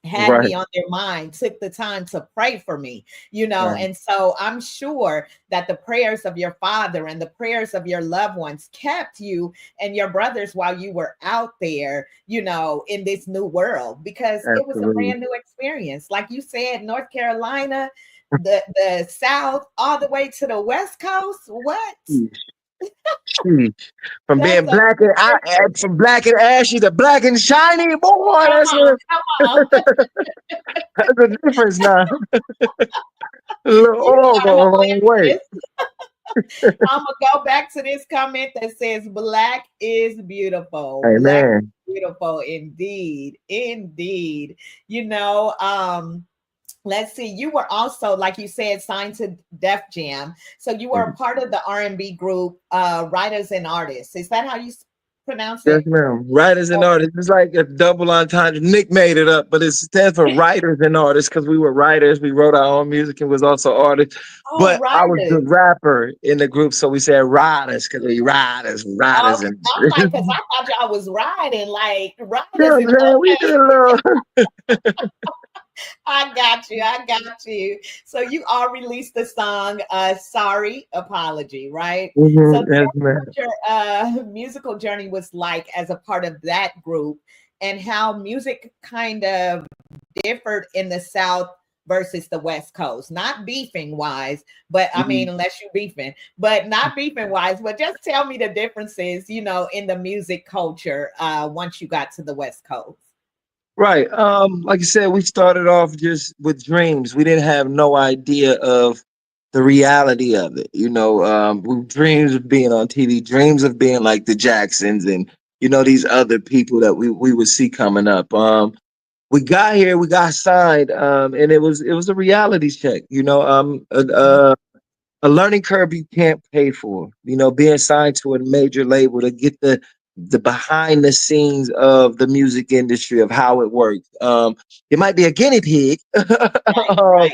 had Right. me on their mind, took the time to pray for me, Right. and so I'm sure that the prayers of your father and the prayers of your loved ones kept you and your brothers while you were out there, in this new world, because it was a Absolutely. brand new experience. Like you said, North Carolina, the South, all the way to the West Coast. What? Sheesh. From That's being a black and difference. from black and ashy to black and shiny, boy, Come on, come on. that's a difference now. A little You oil got go a long to way. this. I'm gonna go back to this comment that says black is beautiful. Black Amen. is beautiful indeed. Indeed. You know, let's see, you were also, like you said, signed to Def Jam. So you were a part of the R&B group, Writers and Artists. Is that how you pronounce Yes, it? ma'am. Writers and Oh, artists. It's like a double entendre. Nick made it up, but it stands for writers and artists because we were writers. We wrote our own music and was also artists. oh, But I was the writers. rapper in the group, so we said riders because we riders, Okay. and I'm like, because I thought y'all was riding, like you know riders, what and I'm saying? We did okay. a little. I got you. I got you. So you all released the song Sorry Apology, right? So Yes, tell me man. what your musical journey was like as a part of that group, and how music kind of differed in the South versus the West Coast? Not beefing wise, but I mean, unless you beefing, but not beefing wise, but just tell me the differences, in the music culture once you got to the West Coast. Right. Like I said, we started off just with dreams. We didn't have no idea of the reality of it. We dreams of being on TV, dreams of being like the Jacksons and these other people that we would see coming up. We got here, we got signed, and it was a reality check. A learning curve you can't pay for. Being signed to a major label to get the behind the scenes of the music industry of how it works. It might be a guinea pig, Right, um, right.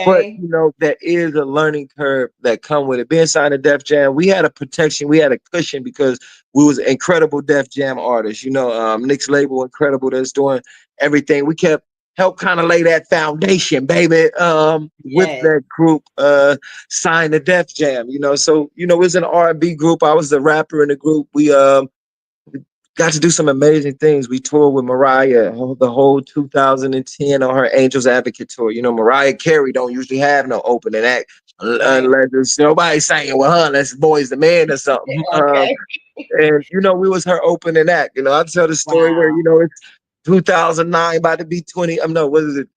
but Okay. there is a learning curve that come with it. Being signed to Def Jam, we had a protection, we had a cushion because we was incredible Def Jam artists. Nick's label, incredible, that's doing everything. We kept help kind of lay that foundation, baby, with Yes. that group signed to Def Jam. So it was an R&B group. I was the rapper in the group. We got to do some amazing things. We toured with Mariah the whole 2010 on her Angels Advocate tour. Mariah Carey don't usually have no opening act Right. unless there's nobody singing with her unless Boys the Man or something. Okay. And we was her opening act. I tell the story where Wow. it's 2009 about to be 20. No, what is it?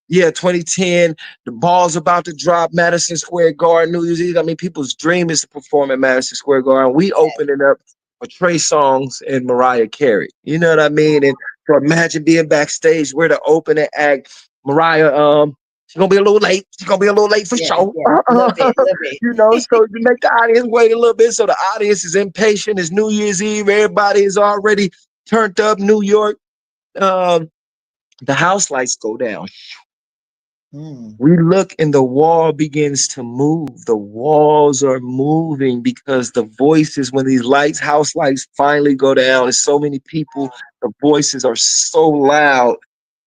Yeah, 2010. The ball's about to drop. Madison Square Garden, New Year's Eve. I mean, people's dream is to perform at Madison Square Garden. We opened it up for Trey Songz and Mariah Carey. You know what I mean? And so imagine being backstage. We're the opening act. Mariah, she's gonna be a little late. She's gonna be a little late for Yeah, show. yeah. A little bit, a little bit. So you make the audience wait a little bit. So the audience is impatient. It's New Year's Eve. Everybody is already turned up. New York. Um, the house lights go down. Mm. We look and the wall begins to move. The walls are moving because the voices, when these lights, house lights finally go down, there's so many people, the voices are so loud.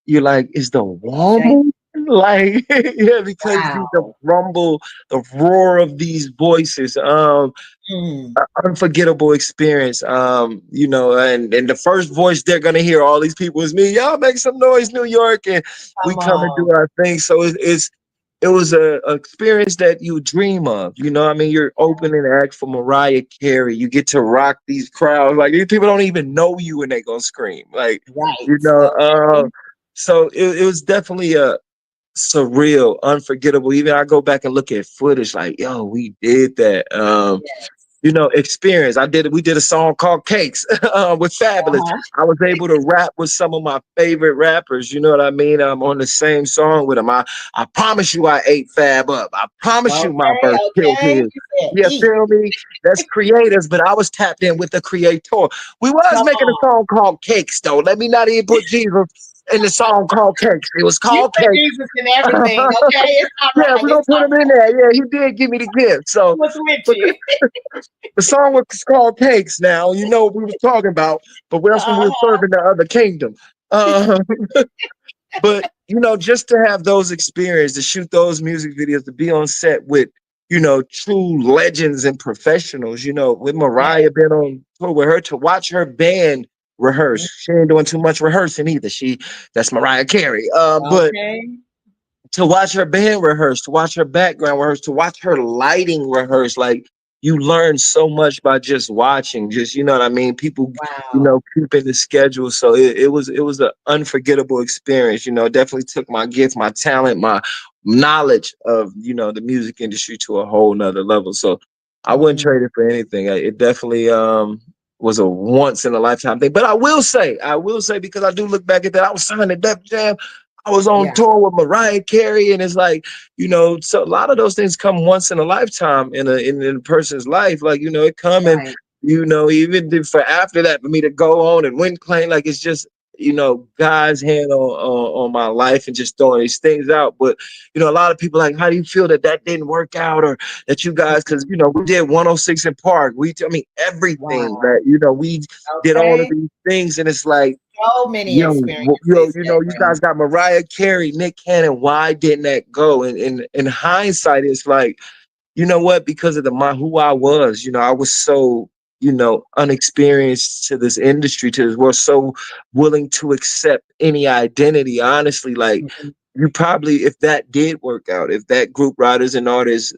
You're like, is the wall Okay. moving? Like, yeah, because the Wow. rumble, the roar of these voices. Mm. Unforgettable experience. And the first voice they're gonna hear all these people is me. Y'all make some noise, New York, and we Come come and do on. our thing. So it was a experience that you dream of. I mean, you're opening act for Mariah Carey. You get to rock these crowds. Like these people don't even know you and they gonna scream. Like, you Right. know, Okay. so it was definitely a surreal, unforgettable. Even I go back and look at footage like, yo, we did that. Yes. Experience. We did a song called Cakes with Fabulous. Uh-huh. I was able to rap with some of my favorite rappers. You know what I mean? I'm on the same song with them. I promise you I ate Fab up. I promise you my Okay. verse killed Okay. his. You said You eat. feel me? That's creators, but I was tapped in with the creator. We was Come making a on. song called Cakes, though. Let me not even put Jesus in the song called Cakes. It was You called put Cakes. Jesus in everything. Okay. It's all Yeah, right. we're gonna It's put all him in there. Yeah, he did give me the gift. right. He So was with but you. the song was called Cakes now. You know what we was talking about, but that's when we were Uh-huh. serving the other kingdom. Uh, but just to have those experiences, to shoot those music videos, to be on set with, true legends and professionals, with Yes. Mariah been on tour with her, to watch her band rehearse. She ain't doing too much rehearsing either. That's Mariah Carey. But Okay. to watch her band rehearse, to watch her background rehearse, to watch her lighting rehearse, like you learn so much by just watching. Just what I mean. People, Wow. keeping the schedule. So it was an unforgettable experience. Definitely took my gift, my talent, my knowledge of the music industry to a whole nother level. So I wouldn't Mm. trade it for anything. It definitely was a once in a lifetime thing. But I will say because I do look back at that. I was signed to Def Jam. I was on Yeah. tour with Mariah Carey, and it's like, so a lot of those things come once in a lifetime in a person's life. Like, it come and Right. even for after that, for me to go on and win claim, like it's just, God's hand on my life and just throwing these things out. But a lot of people like, how do you feel that didn't work out, or that you guys, because we did 106 in Park. I mean everything Wow. that we did all of Okay. these things, and it's like, So many yo, experiences, you Gabriel. guys got Mariah Carey, Nick Cannon. Why didn't that go? And in hindsight, it's like, you know what? Because of who I was, I was so, unexperienced to this industry, to we're so willing to accept any identity. Honestly, like Mhm. you probably, if that did work out, if that group writers and artists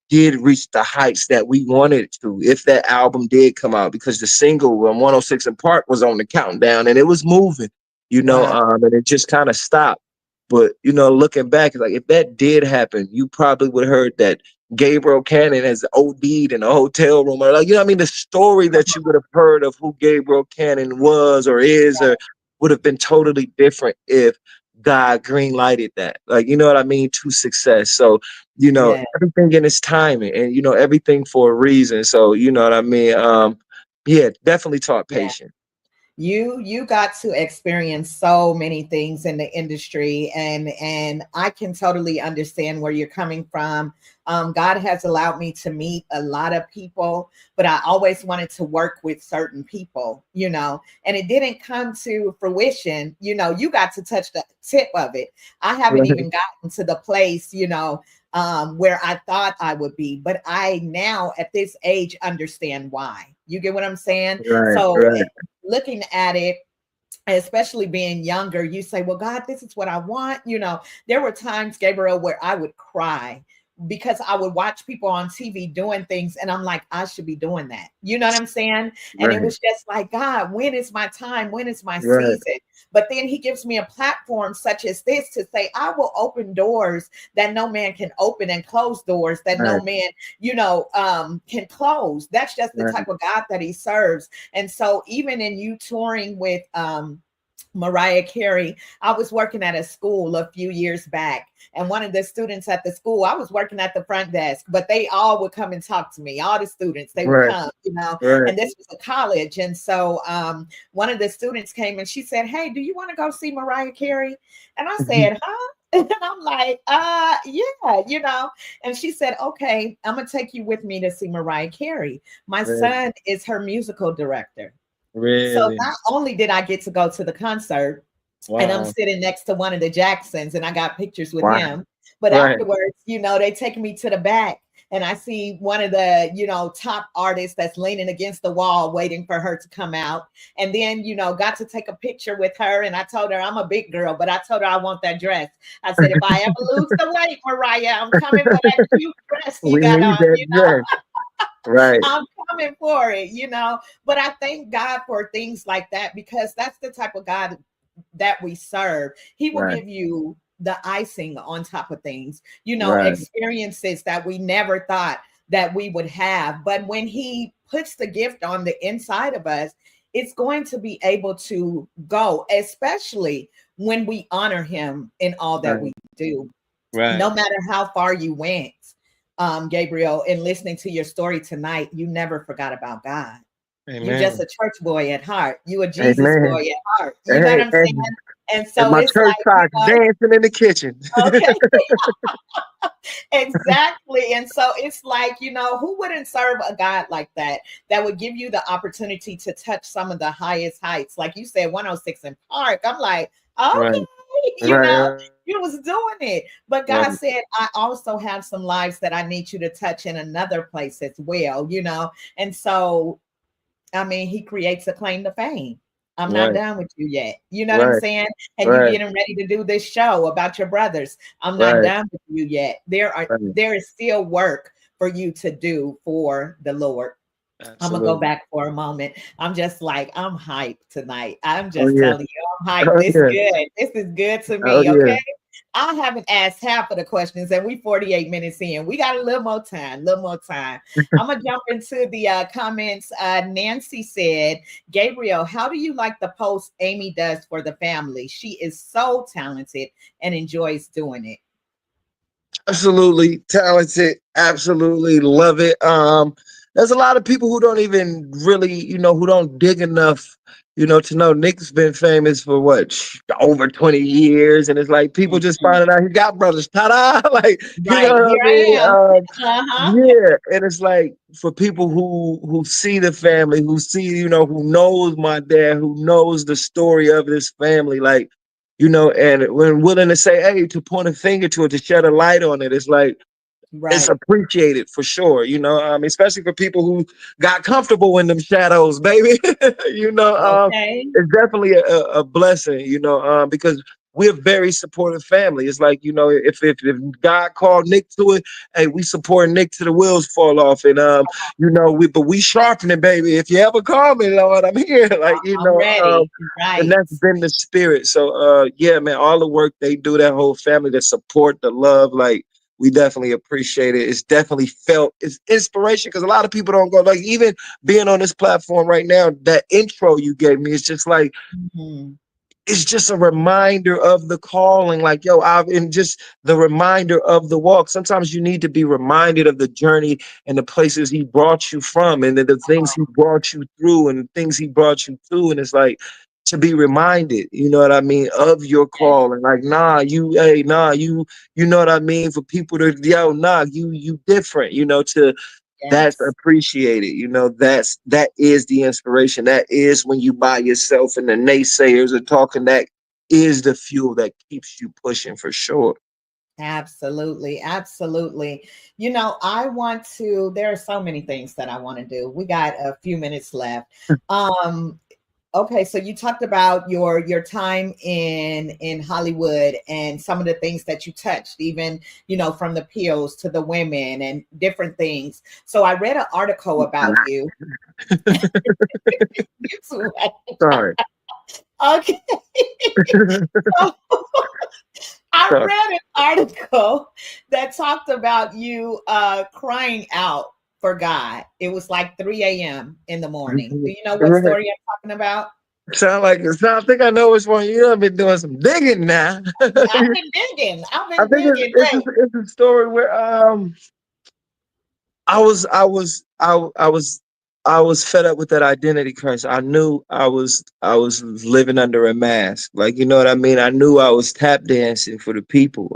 did reach the heights that we wanted to, if that album did come out, because the single 106 in Park was on the countdown and it was moving, Wow. and it just kind of stopped. But looking back, like if that did happen, you probably would have heard that Gabriel Cannon has OD'd in a hotel room, or like, what I mean, the story Come that you would have heard of who Gabriel Cannon was or is, on. or would have been totally different if God green lighted that. Like, you know what I mean, to success. So, Yeah. everything in its timing, and everything for a reason. So, you know what I mean? Yeah, definitely taught Yeah. patience. You got to experience so many things in the industry, and I can totally understand where you're coming from. God has allowed me to meet a lot of people, but I always wanted to work with certain people, and it didn't come to fruition. You got to touch the tip of it. I haven't even gotten to the place, where I thought I would be, but I now at this age understand why. You get what I'm saying? Right, So right, looking at it, especially being younger, you say, well, God, this is what I want. There were times, Gabriel, where I would cry because I would watch people on TV doing things and I'm like, I should be doing that. You know what I'm saying? And it right, was just like, God, when is my time? When is my right, season? But then he gives me a platform such as this to say, I will open doors that no man can open and close doors that no right, man, can close. That's just the right. type of God that he serves. And so even in you touring with Mariah Carey, I was working at a school a few years back, and one of the students at the school, I was working at the front desk, but they all would come and talk to me. All the students, they would Right, come, right. and this was a college. And so one of the students came and she said, hey, do you want to go see Mariah Carey? And I said, huh? And I'm like, yeah, And she said, okay, I'm gonna take you with me to see Mariah Carey. My Really, son is her musical director. So really. not only did I get to go to the concert, and I'm Wow, sitting next to one of the Jacksons and I got pictures with wow. him, but Right, afterwards, they take me to the back and I see one of the, top artists that's leaning against the wall waiting for her to come out. And then, got to take a picture with her. And I told her I'm a big girl, but I told her I want that dress. I said, if I ever lose the weight, Mariah, I'm coming for that cute dress you we got need on, that dress. Right, I'm coming for it. But I thank God for things like that because that's the type of God that we serve. He will right, give you the icing on top of things, right, experiences that we never thought that we would have. But when he puts the gift on the inside of us, it's going to be able to go, especially when we honor him in all that right, we do, right. no matter how far you went. Gabriel, in listening to your story tonight, you never forgot about God. You just Amen. a church boy at heart. You a Jesus boy Amen. at heart. You know what Hey, I'm saying? and And and so my it's church like, socks dancing in the kitchen. okay, exactly. And so it's like, who wouldn't serve a God like that, that would give you the opportunity to touch some of the highest heights? Like you said, 106 in Park. I'm like, Right, okay, right, you was doing it. But right, God said, I also have some lives that I need you to touch in another place as well. And so I mean, he creates a claim to fame. I'm not right, done with you yet. You know what I'm right, saying? And you right, getting ready to do this show about your brothers. I'm not right, done with you yet. right. There is still work for you to do for the Lord. I'm gonna go Absolutely. back for a moment. I'm just like, I'm hyped tonight. I'm Oh just yeah. telling you, I'm hyped. Oh This yeah. good. This is good to Oh me. yeah. Okay. I haven't asked half of the questions, and we 48 minutes in. We got a little more time. Little more time. I'm gonna jump into the comments. Nancy said, "Gabriel, how do you like the post Amy does for the family? She is so talented and enjoys doing it." Absolutely talented. Absolutely love it. There's a lot of people who don't even really, who don't dig enough, to know Nick's been famous for what, over 20 years. And it's like people just Mhm. finding out he got brothers. Ta-da! Like, you know Right what here, I I mean? am. Uh-huh. Yeah. And it's like for people who see the family, who see, who knows my dad, who knows the story of this family, like, and when willing to say, hey, to point a finger to it, to shed a light on it, it's like, it's Right. appreciated for sure, especially for people who got comfortable in them shadows, baby. you know, um, Okay. it's definitely a blessing, because we're a very supportive family. It's like, if God called Nick to it, hey, we support Nick till the wheels fall off. And we sharpening, baby. If you ever call me, Lord, I'm here. Like, I'm ready. and Right. that's been the spirit. So yeah, man, all the work they do, that whole family, the support, the love, like we definitely appreciate it. It's definitely felt it's inspiration because a lot of people don't go like even being on this platform right now. That intro you gave me is just like Mhm. it's just a reminder of the calling. Like and just the reminder of the walk. Sometimes you need to be reminded of the journey and the places he brought you from, and the things he brought you through, and the things he brought you to. And it's like to be reminded, you know what I mean, of your Yes. call. And like, you know what I mean, for people to nah, you different, to that's Yes. appreciated. That is the inspiration. That is when you by yourself and the naysayers are talking, that is the fuel that keeps you pushing for sure. Absolutely. Absolutely. I want to, there are so many things that I want to do. We got a few minutes left. Um, okay, so you talked about your time in Hollywood and some of the things that you touched, even from the pills to the women and different things. So I read an article about you. You too. Sorry. Okay. So I Sorry. read an article that talked about you crying out for God. It was like 3 a.m. in the morning. Do you know what Right. story I'm talking about? I think I know which one. I've been doing some digging now. I've been digging. I've I been think digging. Wait. it's a story where I was I was fed up with that identity crisis. I knew I was living under a mask. Like, you know what I mean? I knew I was tap dancing for the people.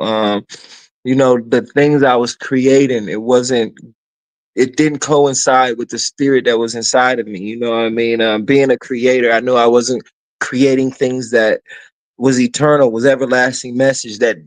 The things I was creating, it didn't coincide with the spirit that was inside of me. You know what I mean? Being a creator, I knew I wasn't creating things that was eternal, was everlasting message that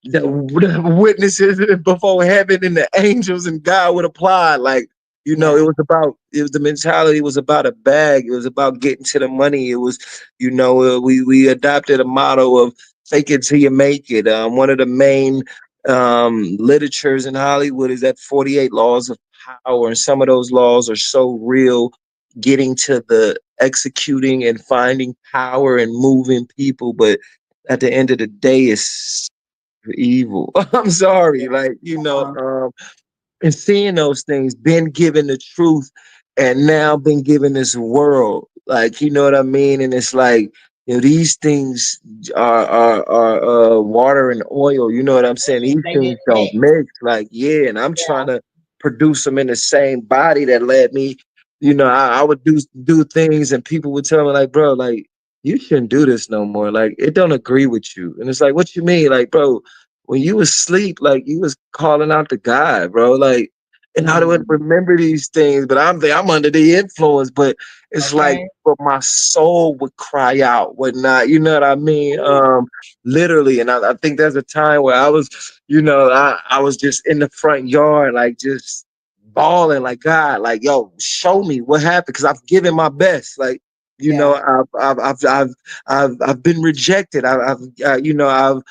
witnesses before heaven and the angels and God would apply. Like, Yeah. it was the mentality was about a bag. It was about getting to the money. It was, we adopted a motto of fake it till you make it. One of the main literatures in Hollywood is that 48 laws of power. And some of those laws are so real, getting to the executing and finding power and moving people, but at the end of the day it's evil. I'm sorry, like, Uh-huh. and seeing those things, been given the truth, and now been given this world, like, you know what I mean. And it's like, these things are water and oil, you know what I'm saying. These They things didn't don't mix. mix, like, yeah, and I'm trying Yeah. to produce them in the same body that led me. I would do things and people would tell me like, bro, like, you shouldn't do this no more, like it don't agree with you. And it's like, what you mean? Like, bro, when you was asleep, like you was calling out to God, bro. Like, and I wouldn't Mm. remember these things, but I'm under the influence. But it's like, Okay. but my soul would cry out, would not, you know what I mean? Literally. And I think there's a time where I was, I was just in the front yard, like just bawling, like, God, like, yo, show me what happened, because I've given my best, like. Yeah. I've been rejected. I've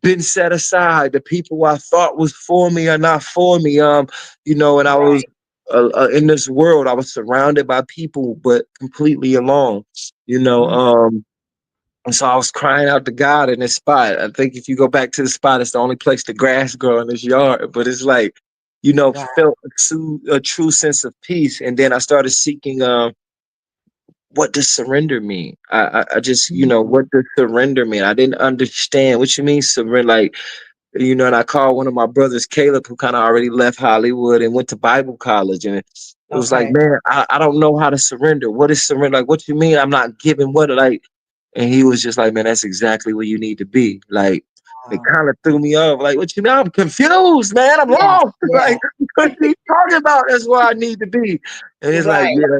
been set aside. The people I thought was for me are not for me. And I was Right. in this world. I was surrounded by people, but completely alone. Mm. And so I was crying out to God in this spot. I think if you go back to the spot, it's the only place the grass grow in this yard. But it's like, Wow. felt a true sense of peace. And then I started seeking what does surrender mean? I just, Mhm. what does surrender mean? I didn't understand what you mean surrender. Like, and I called one of my brothers, Caleb, who kind of already left Hollywood and went to Bible college. And it was like, Okay. man, I don't know how to surrender. What is surrender? Like, what you mean? I'm not giving what? Like, and he was just like, man, that's exactly where you need to be. Like, it Wow. kind of threw me off. Like, what you mean? I'm confused, man. I'm Yeah. lost. Yeah. Like, what you talking about? That's where I need to be. And it's like, Right. yeah,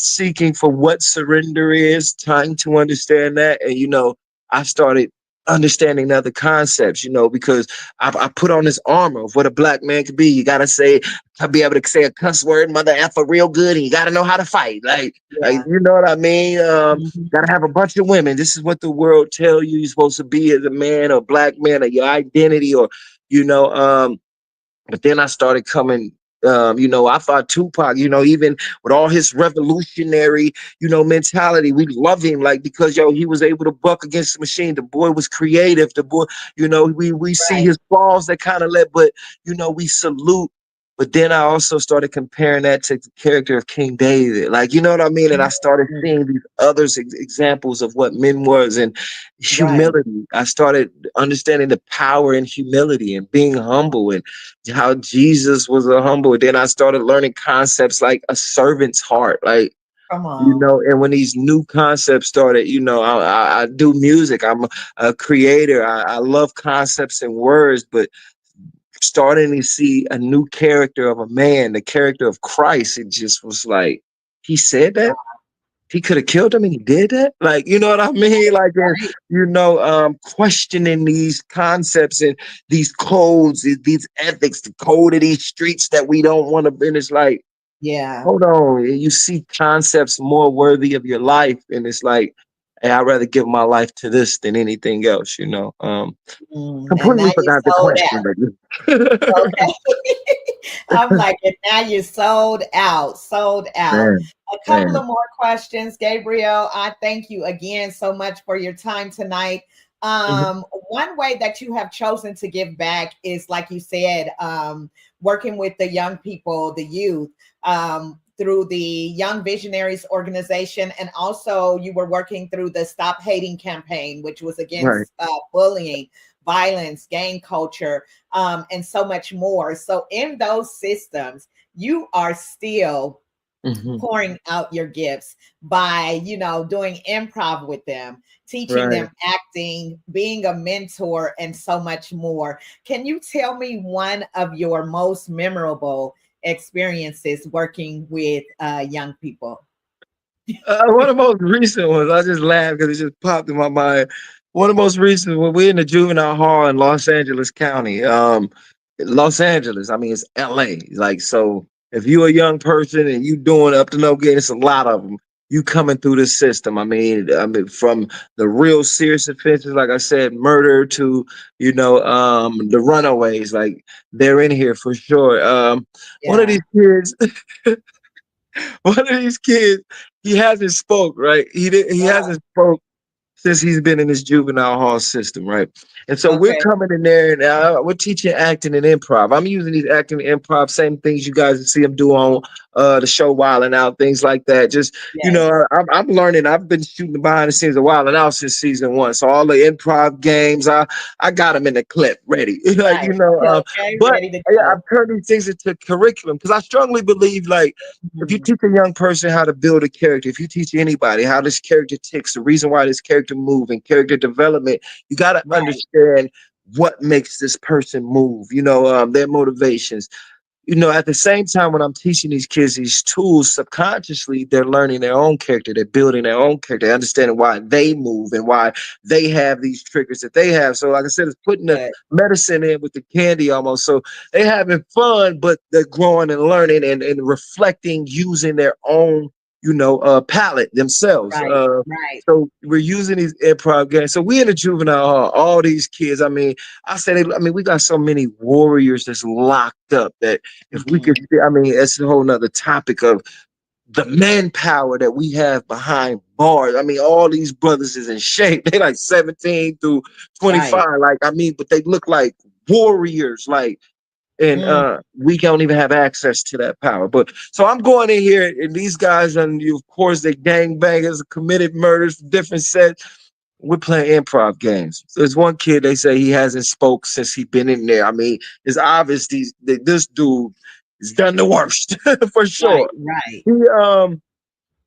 seeking for what surrender is, trying to understand that. And, I started understanding other concepts, because I put on this armor of what a black man could be. You gotta be able to say a cuss word, mother effer real good, and you gotta know how to fight. Like Yeah. you know what I mean? Mhm. Gotta have a bunch of women. This is what the world tell you you're supposed to be as a man or black man, or your identity, or you know, um, but then I started coming. I thought Tupac, even with all his revolutionary, mentality, we love him, like, because he was able to buck against the machine. The boy was creative. The boy, we see Right. his flaws that kind of but we salute. But then I also started comparing that to the character of King David, like, you know what I mean? And I started Mhm. seeing these other examples of what men was, and Right. humility. I started understanding the power in humility and being humble, and how Jesus was a humble. Then I started learning concepts like a servant's heart, like, Come on. and when these new concepts started, I do music. I'm a creator. I love concepts and words, but starting to see a new character of a man, the character of Christ, it just was like, he said that? He could have killed him and he did that? Like, you know what I mean? Like, Right. questioning these concepts and these codes, these ethics, the code of these streets that we don't want to, and it's like, Yeah. hold on, you see concepts more worthy of your life, and it's like, hey, I'd rather give my life to this than anything else, And now Completely you forgot the sold question, out. but Okay. I'm like, and now you sold out, sold out. man, A couple man. of more questions, Gabriel. I thank you again so much for your time tonight. Mhm. One way that you have chosen to give back is, like you said, working with the young people, the youth, through the Young Visionaries organization, and also you were working through the Stop Hating campaign, which was Right. against bullying, violence, gang culture, and so much more. So in those systems, you are still Mhm. pouring out your gifts by, doing improv with them, teaching Right. them acting, being a mentor, and so much more. Can you tell me one of your most memorable experiences working with young people? One of the most recent ones, I just laughed because it just popped in my mind. One of the most recent, when we're in the juvenile hall in Los Angeles County, Los Angeles, I mean, it's LA. Like, so if you're a young person and you doing up to no good, it's a lot of them. You coming through the system. I mean, from the real serious offenses, like I said, murder to, the runaways, like they're in here for sure. One of Yeah. these kids, one of these kids, he hasn't spoke, right? He Wow. hasn't spoke since he's been in this juvenile hall system, right? And so we're Okay. coming in there and we're teaching acting and improv. I'm using these acting and improv, same things you guys see him do on the show Wild and Out, things like that. Just, Yes. I'm learning. I've been shooting behind the scenes of Wild and Out since season one. So all the improv games, I got them in the clip ready. Like, Right. Okay. but Ready to yeah, go. I've turned these things into curriculum because I strongly believe, like, if you Mhm. teach a young person how to build a character, if you teach anybody how this character ticks, the reason why this character moves and character development, you got to Right. understand what makes this person move, their motivations. At the same time, when I'm teaching these kids these tools, subconsciously, they're learning their own character. They're building their own character, they're understanding why they move and why they have these triggers that they have. So, like I said, it's putting the Good. medicine in with the candy almost. So they're having fun, but they're growing and learning and reflecting using their own, palette themselves. Right. Right. So we're using these improv games. So we in the juvenile hall, all these kids. I mean, we got so many warriors that's locked up that if we could, Mhm. I mean, it's a whole nother topic of the manpower that we have behind bars. I mean, all these brothers is in shape. They like 17 through Right. 25. Like, I mean, but they look like warriors. Like, and Mm. we don't even have access to that power. But so I'm going in here, and these guys, and of course, they gangbangers, committed murders, different sets. We're playing improv games. So there's one kid, they say he hasn't spoke since he been in there. I mean, it's obvious this dude has done the worst for Right. sure. Right. He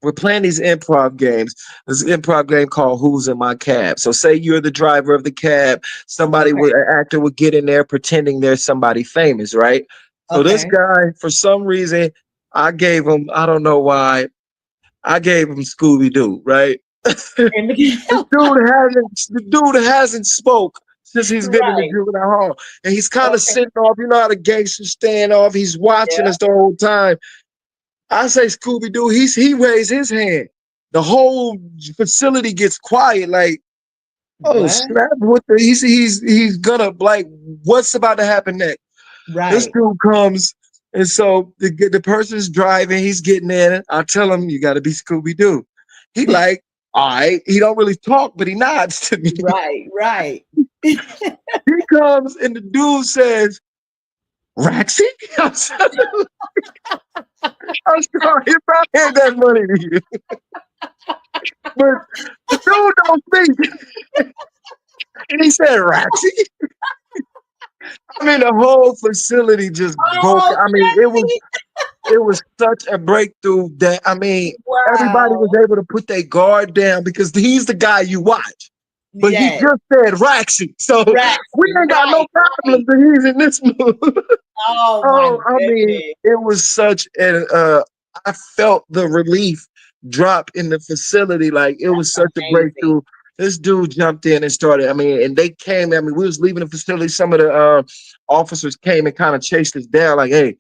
We're playing these improv games. There's an improv game called Who's in My Cab. So say you're the driver of the cab, Okay. an actor would get in there pretending there's somebody famous, right? So this Okay. guy, for some reason, I don't know why, I gave him Scooby Doo, right? the dude hasn't spoke since he's been in the Right. juvenile hall, and he's kind of Okay. sitting off. You know how the gangsters stand off. He's watching Yeah. us the whole time. I say Scooby Doo. He raised his hand. The whole facility gets quiet. Like, oh What? snap! What the? He's gonna like. What's about to happen next? This Right. dude comes, and so the person's driving. He's getting in. I tell him, you got to be Scooby Doo. He like, all right. He don't really talk, but he nods to me. Right. Right. He comes, and the dude says, Raxy? I'm sorry, I'm sorry if I hand that money to you. But the dude don't speak. And he said, Raxy? I mean, the whole facility just broke. Oh, I mean, it was such a breakthrough that I mean, everybody was wow. able to put their guard down because he's the guy you watch. But he Yes. just said Raxy. So we Raxy. ain't got no Right. problems Right. that he's in this movie. Oh my Oh, I mean, goodness. it was such an I felt the relief drop in the facility. Like it was such a Amazing. breakthrough. This dude jumped in and started. I mean, and they came. I mean, we was leaving the facility. Some of the officers came and kind of chased us down. Like, hey,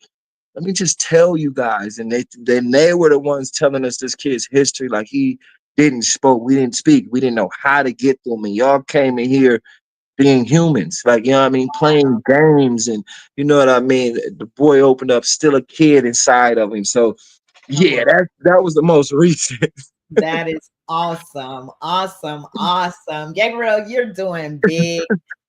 let me just tell you guys. And they were the ones telling us this kid's history. Like he didn't spoke. We didn't speak. We didn't know how to get to him. And y'all came in here being humans, like you know what I mean, playing games, and you know what I mean. The boy opened up, still a kid inside of him. So Come yeah, on. that was the most recent. That is awesome. Awesome. Awesome. Gabriel, you're doing big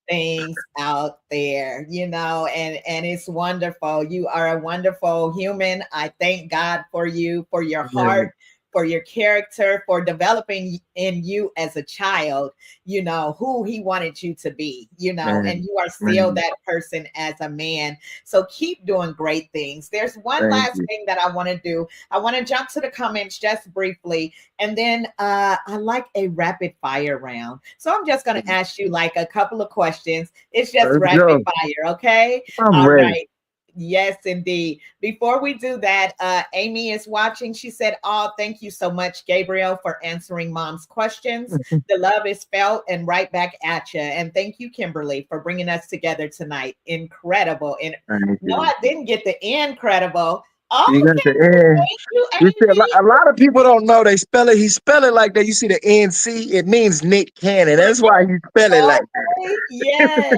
things out there, and it's wonderful. You are a wonderful human. I thank God for you, for your heart, Man, for your character, for developing in you as a child, who he wanted you to be, and man, you are still man, that person as a man. So keep doing great things. There's one thank last you. thing that I want to do. I want to jump to the comments just briefly, and then I like a rapid fire round. So I'm just going to ask you like a couple of questions. It's just Let's rapid go. fire, okay? I'm All ready. right. Yes, indeed. Before we do that, Amy is watching. She said, "Oh, thank you so much, Gabriel, for answering mom's questions. The love is felt and right back at you. And thank you, Kimberly, for bringing us together tonight. Incredible. And Thank no, you. I didn't get the incredible. You got the Okay. N. Thank you, You see, Amy. a lot of people don't know they spell it. He spell it like that. You see the NC, it means Nick Cannon. That's why he spell it like Okay. Yes.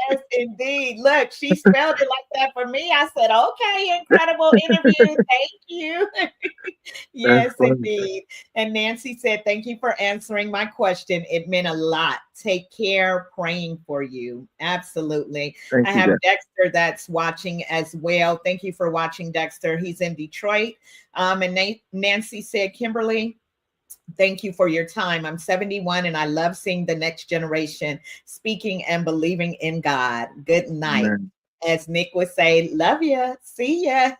Yes, indeed. Look, she spelled it like that for me. I said, okay, incredible interview. Thank you. that. That's Yes, funny. indeed. And Nancy said, thank you for answering my question. It meant a lot. Take care, praying for you. Absolutely. Thank I you, have guys. Dexter that's watching as well. Thank you for watching, Dexter. He's in Detroit. And Nancy said, Kimberly, thank you for your time. I'm 71 and I love seeing the next generation speaking and believing in God. Good night. Man. As Nick would say, love ya. See ya.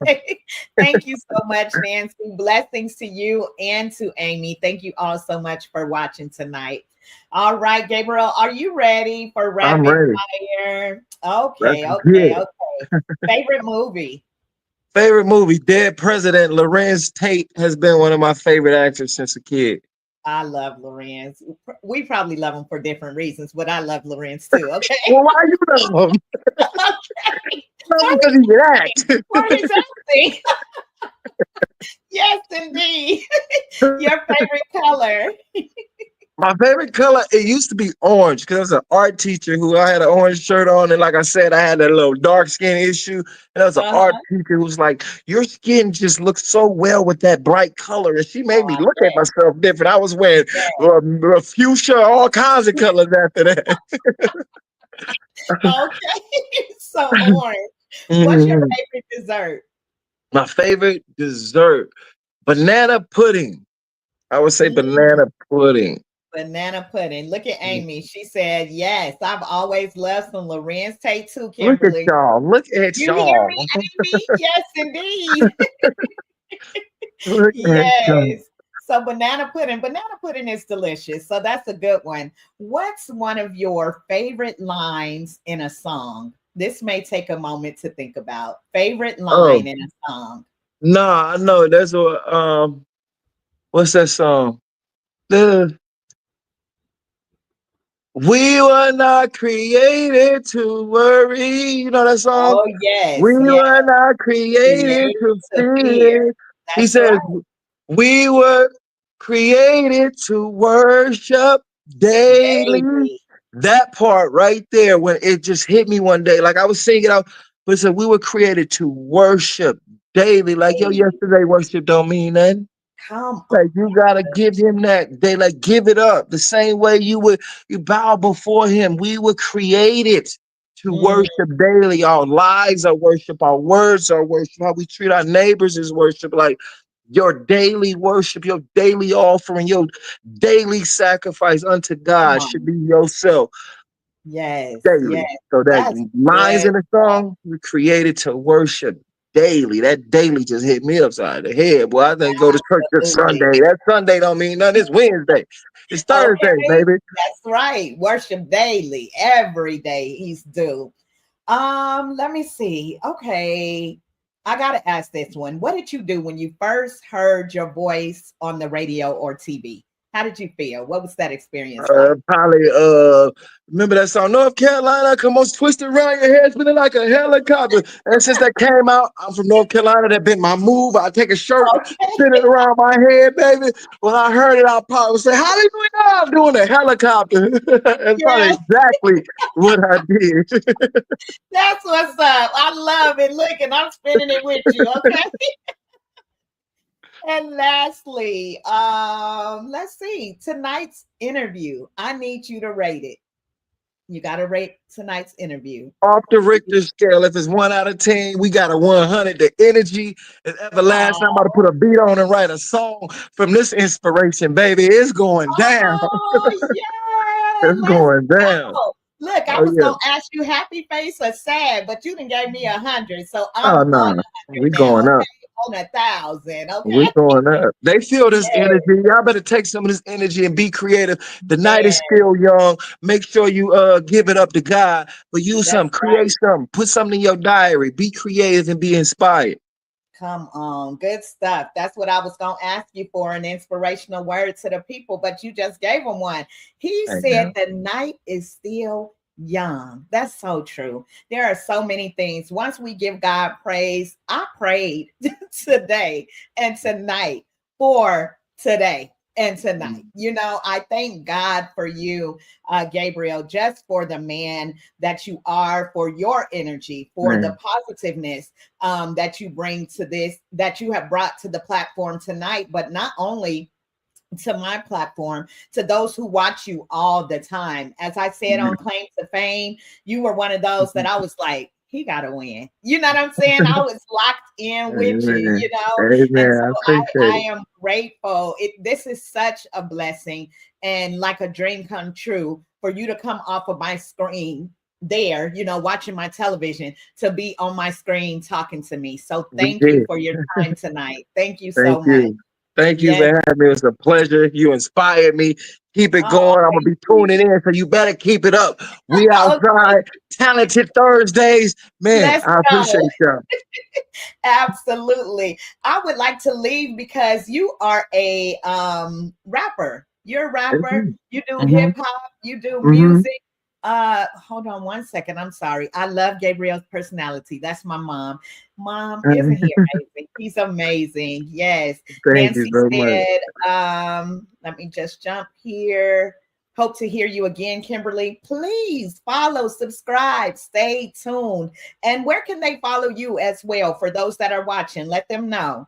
Thank you so much, Nancy. Blessings to you and to Amy. Thank you all so much for watching tonight. All right, Gabriel, are you ready for I'm rapid ready. fire? Let's Okay, get okay, it. okay. Favorite movie? Favorite movie, Dead President. Lorenz Tate has been one of my favorite actors since a kid. I love Lorenz. We probably love him for different reasons, but I love Lorenz too. Okay. Well, why you love him? Okay. Not For because he can act. for his acting. Yes, indeed. Your favorite color. My favorite color, it used to be orange because I was an art teacher who I had an orange shirt on. And like I said, I had that little dark skin issue. And I was an art Uh-huh. teacher who was like, your skin just looks so well with that bright color. And she made Oh, me I look at bet. myself different. I was wearing fuchsia, all kinds of colors after that. Okay. So orange. What's your Mhm. favorite dessert? My favorite dessert, banana pudding. I would say Mm, banana pudding. banana pudding. Look at Amy. She said, yes, I've always loved some Lorenz Tate too, Look at Kimberly. y'all. Look at You hear me, y'all. Amy? Yes, indeed. Look at y'all. Yes. So banana pudding is delicious. So that's a good one. What's one of your favorite lines in a song? This may take a moment to think about. Favorite Oh, line in a song. nah, I know. That's what what's that song? The We were not created to worry. You know that song? Oh, yes, We yes. were not created Created to to fear. fear. He That's says, right. we were created to worship daily. Daily. That part right there, when it just hit me one day, like I was singing out, but it said we were created to worship daily. Like, yo, Daily. yesterday worship don't mean nothing. Come on. Like you gotta give him that. They like give it up the same way you bow before him. We were created to Mm, worship daily. Our lives are worship. Our words are worship. How we treat our neighbors is worship. Like your daily worship, your daily offering, your daily sacrifice unto come God should on. be yourself Yes, yes. daily. So that That's lines good. in the song we created to worship daily. That daily just hit me upside the head. Boy, I think go to church this Absolutely. Sunday. That Sunday don't mean nothing. It's Wednesday. It's Thursday, Okay. baby. That's right. Worship daily. Every day he's due. Let me see. Okay. I gotta ask this one. What did you do when you first heard your voice on the radio or TV? How did you feel? What was that experience like? Probably remember that song North Carolina, come on, twist around your head, spinning like a helicopter. And since that came out, I'm from North Carolina. That been my move. I take a shirt, spin it Okay. around my head, baby. When I heard it, I probably say, "Hallelujah!" I'm doing a helicopter. That's probably Yes, exactly what I did. that's what's up. I love it. Look, and I'm spinning it with you. Okay. And lastly, let's see. Tonight's interview. I need you to rate it. You got to rate tonight's interview. Off the Richter scale, if it's 1 out of 10, we got a 100. The energy is everlasting. I'm about to Oh, put a beat on and write a song from this inspiration, baby. It's going down. oh, yeah. It's Let's going down. go. Look, I Oh was yeah. gonna ask you happy face or sad, but you didn't give me 100, so Oh I'm on no. 100 We now. going up. Okay, on 1,000. We Okay. going up. They feel this Yes, energy. Y'all better take some of this energy and be creative. The night is yes, still young. Make sure you give it up to God. But use that's something, create right. something, put something in your diary. Be creative and be inspired. Come on, good stuff. That's what I was going to ask you for an inspirational word to the people, but you just gave them one. He Hey said, now. the night is still young. That's so true. There are so many things. Once we give God praise, I prayed today and tonight for today and tonight. You know, I thank God for you, Gabriel, just for the man that you are, for your energy, for the Man. positiveness that you bring to this, that you have brought to the platform tonight, but not only to my platform, to those who watch you all the time. As I said on Claim to Fame, you were one of those that I was like, he got to win. You know what I'm saying? I was locked in with you, Amen. you know? And Amen. so I appreciate I it. am grateful. This is such a blessing and like a dream come true for you to come off of my screen there, you know, watching my television, to be on my screen talking to me. So We thank you did. for your time tonight. Thank you Thank so much. you. Thank you for Yes. having me. It was a pleasure. You inspired me. Keep it Oh, going. I'm gonna thank be tuning you. in, so you better keep it up. We Okay, outside, talented Thursdays. Man, let's I go. appreciate y'all. Absolutely. I would like to leave because you are a rapper. You're a rapper. You do Mm-hmm. hip hop, you do Mm-hmm. music. Hold on one second. I'm sorry. I love Gabriel's personality. That's my mom. Mom, isn't he amazing? He's amazing. Yes. Thank you Nancy so much. said, let me just jump here. Hope to hear you again, Kimberly. Please follow, subscribe, stay tuned. And where can they follow you as well for those that are watching? Let them know.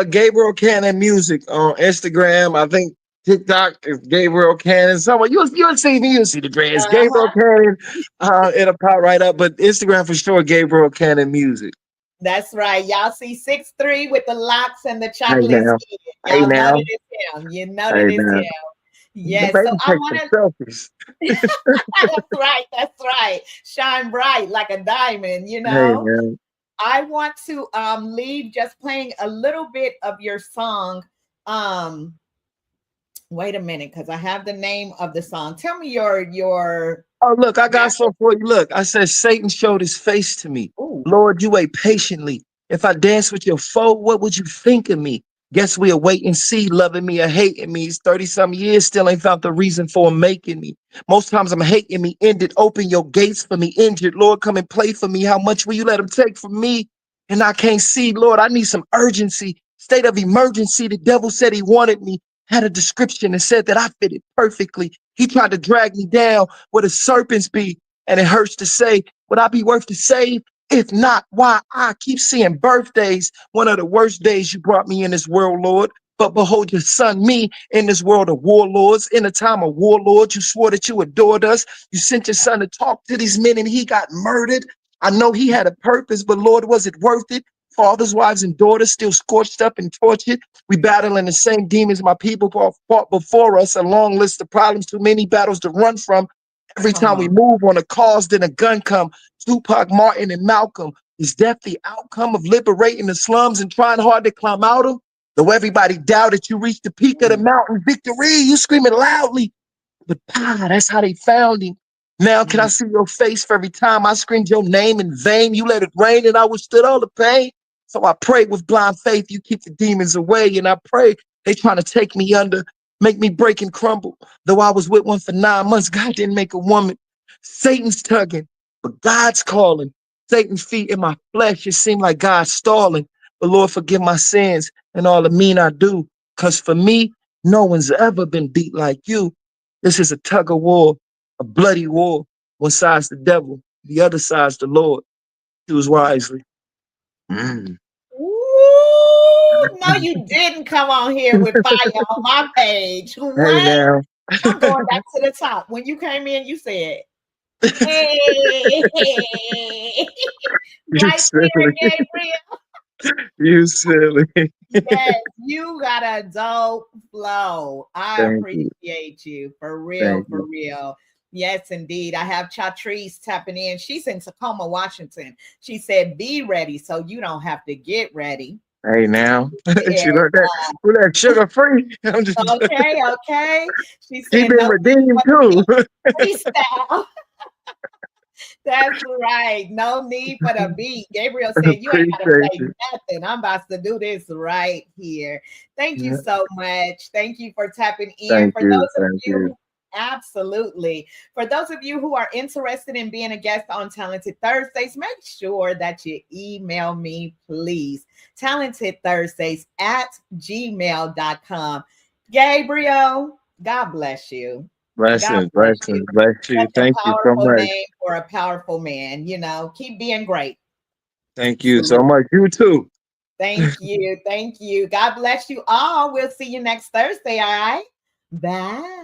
Gabriel Cannon Music on Instagram. I think TikTok is Gabriel Cannon. Someone you'll see me, you'll see the dreads. Gabriel Uh-huh. Cannon. It'll pop right up. But Instagram for sure, Gabriel Cannon Music. That's right. Y'all see 6'3" with the locks and the Hey chocolate now. skin. Hey Y'all know that now. it's him. You know that Hey it's now. him. The Yes. So baby I take want some to, selfies. that's right. That's right. Shine bright like a diamond, you Hey know? man. I want to leave just playing a little bit of your song. Um, Wait a minute, because I have the name of the song. Tell me your Oh, look, I got master. something for you. Look, I said Satan showed his face to me. Ooh, Lord, you wait patiently. If I dance with your foe, what would you think of me? Guess we'll wait and see, loving me or hating me. It's 30-some years, still ain't found the reason for making me. Most times I'm hating me ended. Open your gates for me injured. Lord, come and play for me. How much will you let him take from me? And I can't see, Lord, I need some urgency. State of emergency. The devil said he wanted me. Had a description and said that I fitted perfectly. He tried to drag me down where the serpents be. And it hurts to say, would I be worth to save? If not, why I keep seeing birthdays? One of the worst days you brought me in this world, Lord. But behold your son, me, in this world of warlords. In a time of warlords, you swore that you adored us. You sent your son to talk to these men and he got murdered. I know he had a purpose, but Lord, was it worth it? Fathers, wives, and daughters still scorched up and tortured. We battling the same demons my people fought before us. A long list of problems, too many battles to run from. Every Come time we on. move on a cause, then a gun come. Tupac, Martin, and Malcolm. Is death the outcome of liberating the slums and trying hard to climb out of them? Though everybody doubted you reached the peak of the mountain, victory, you screaming loudly. But that's how they found him. Now can I see your face for every time I screamed your name in vain? You let it rain and I withstood all the pain. So I pray with blind faith you keep the demons away. And I pray they trying to take me under, make me break and crumble. Though I was with one for 9 months, God didn't make a woman. Satan's tugging, but God's calling. Satan's feet in my flesh, it seemed like God's stalling. But Lord, forgive my sins and all the mean I do. Cause for me, no one's ever been beat like you. This is a tug of war, a bloody war. One side's the devil, the other side's the Lord. Choose wisely. Mm. Ooh, no, you didn't come on here with fire on my page. Hey What? now. I'm going back to the top. When you came in, you said, hey, You right silly. there, Gabriel. You silly. Yes, you got a dope flow. I Thank you. appreciate you for real, Thank for you. real. Yes, indeed. I have Chatrice tapping in. She's in Tacoma, Washington. She said, be ready so you don't have to get ready. Hey now. Yeah. She like that. Who that sugar free? I'm just Okay, okay. She he said, been no need redeemed for the too. beat freestyle. That's right. No need for the beat. Gabriel said, you ain't got to Appreciate say you. nothing. I'm about to do this right here. Thank you Yeah. so much. Thank you for tapping in. Thank For you. those of Thank you. you, absolutely. For those of you who are interested in being a guest on Talented Thursdays, make sure that you email me, please. TalentedThursdays@gmail.com. Gabriel, God bless you. God Blessings, bless you. blessings, bless you. Such a Thank you so powerful much. name for a powerful man. Keep being great. Thank you so Salute. much. You too. Thank you. Thank you. God bless you all. We'll see you next Thursday. All right. Bye.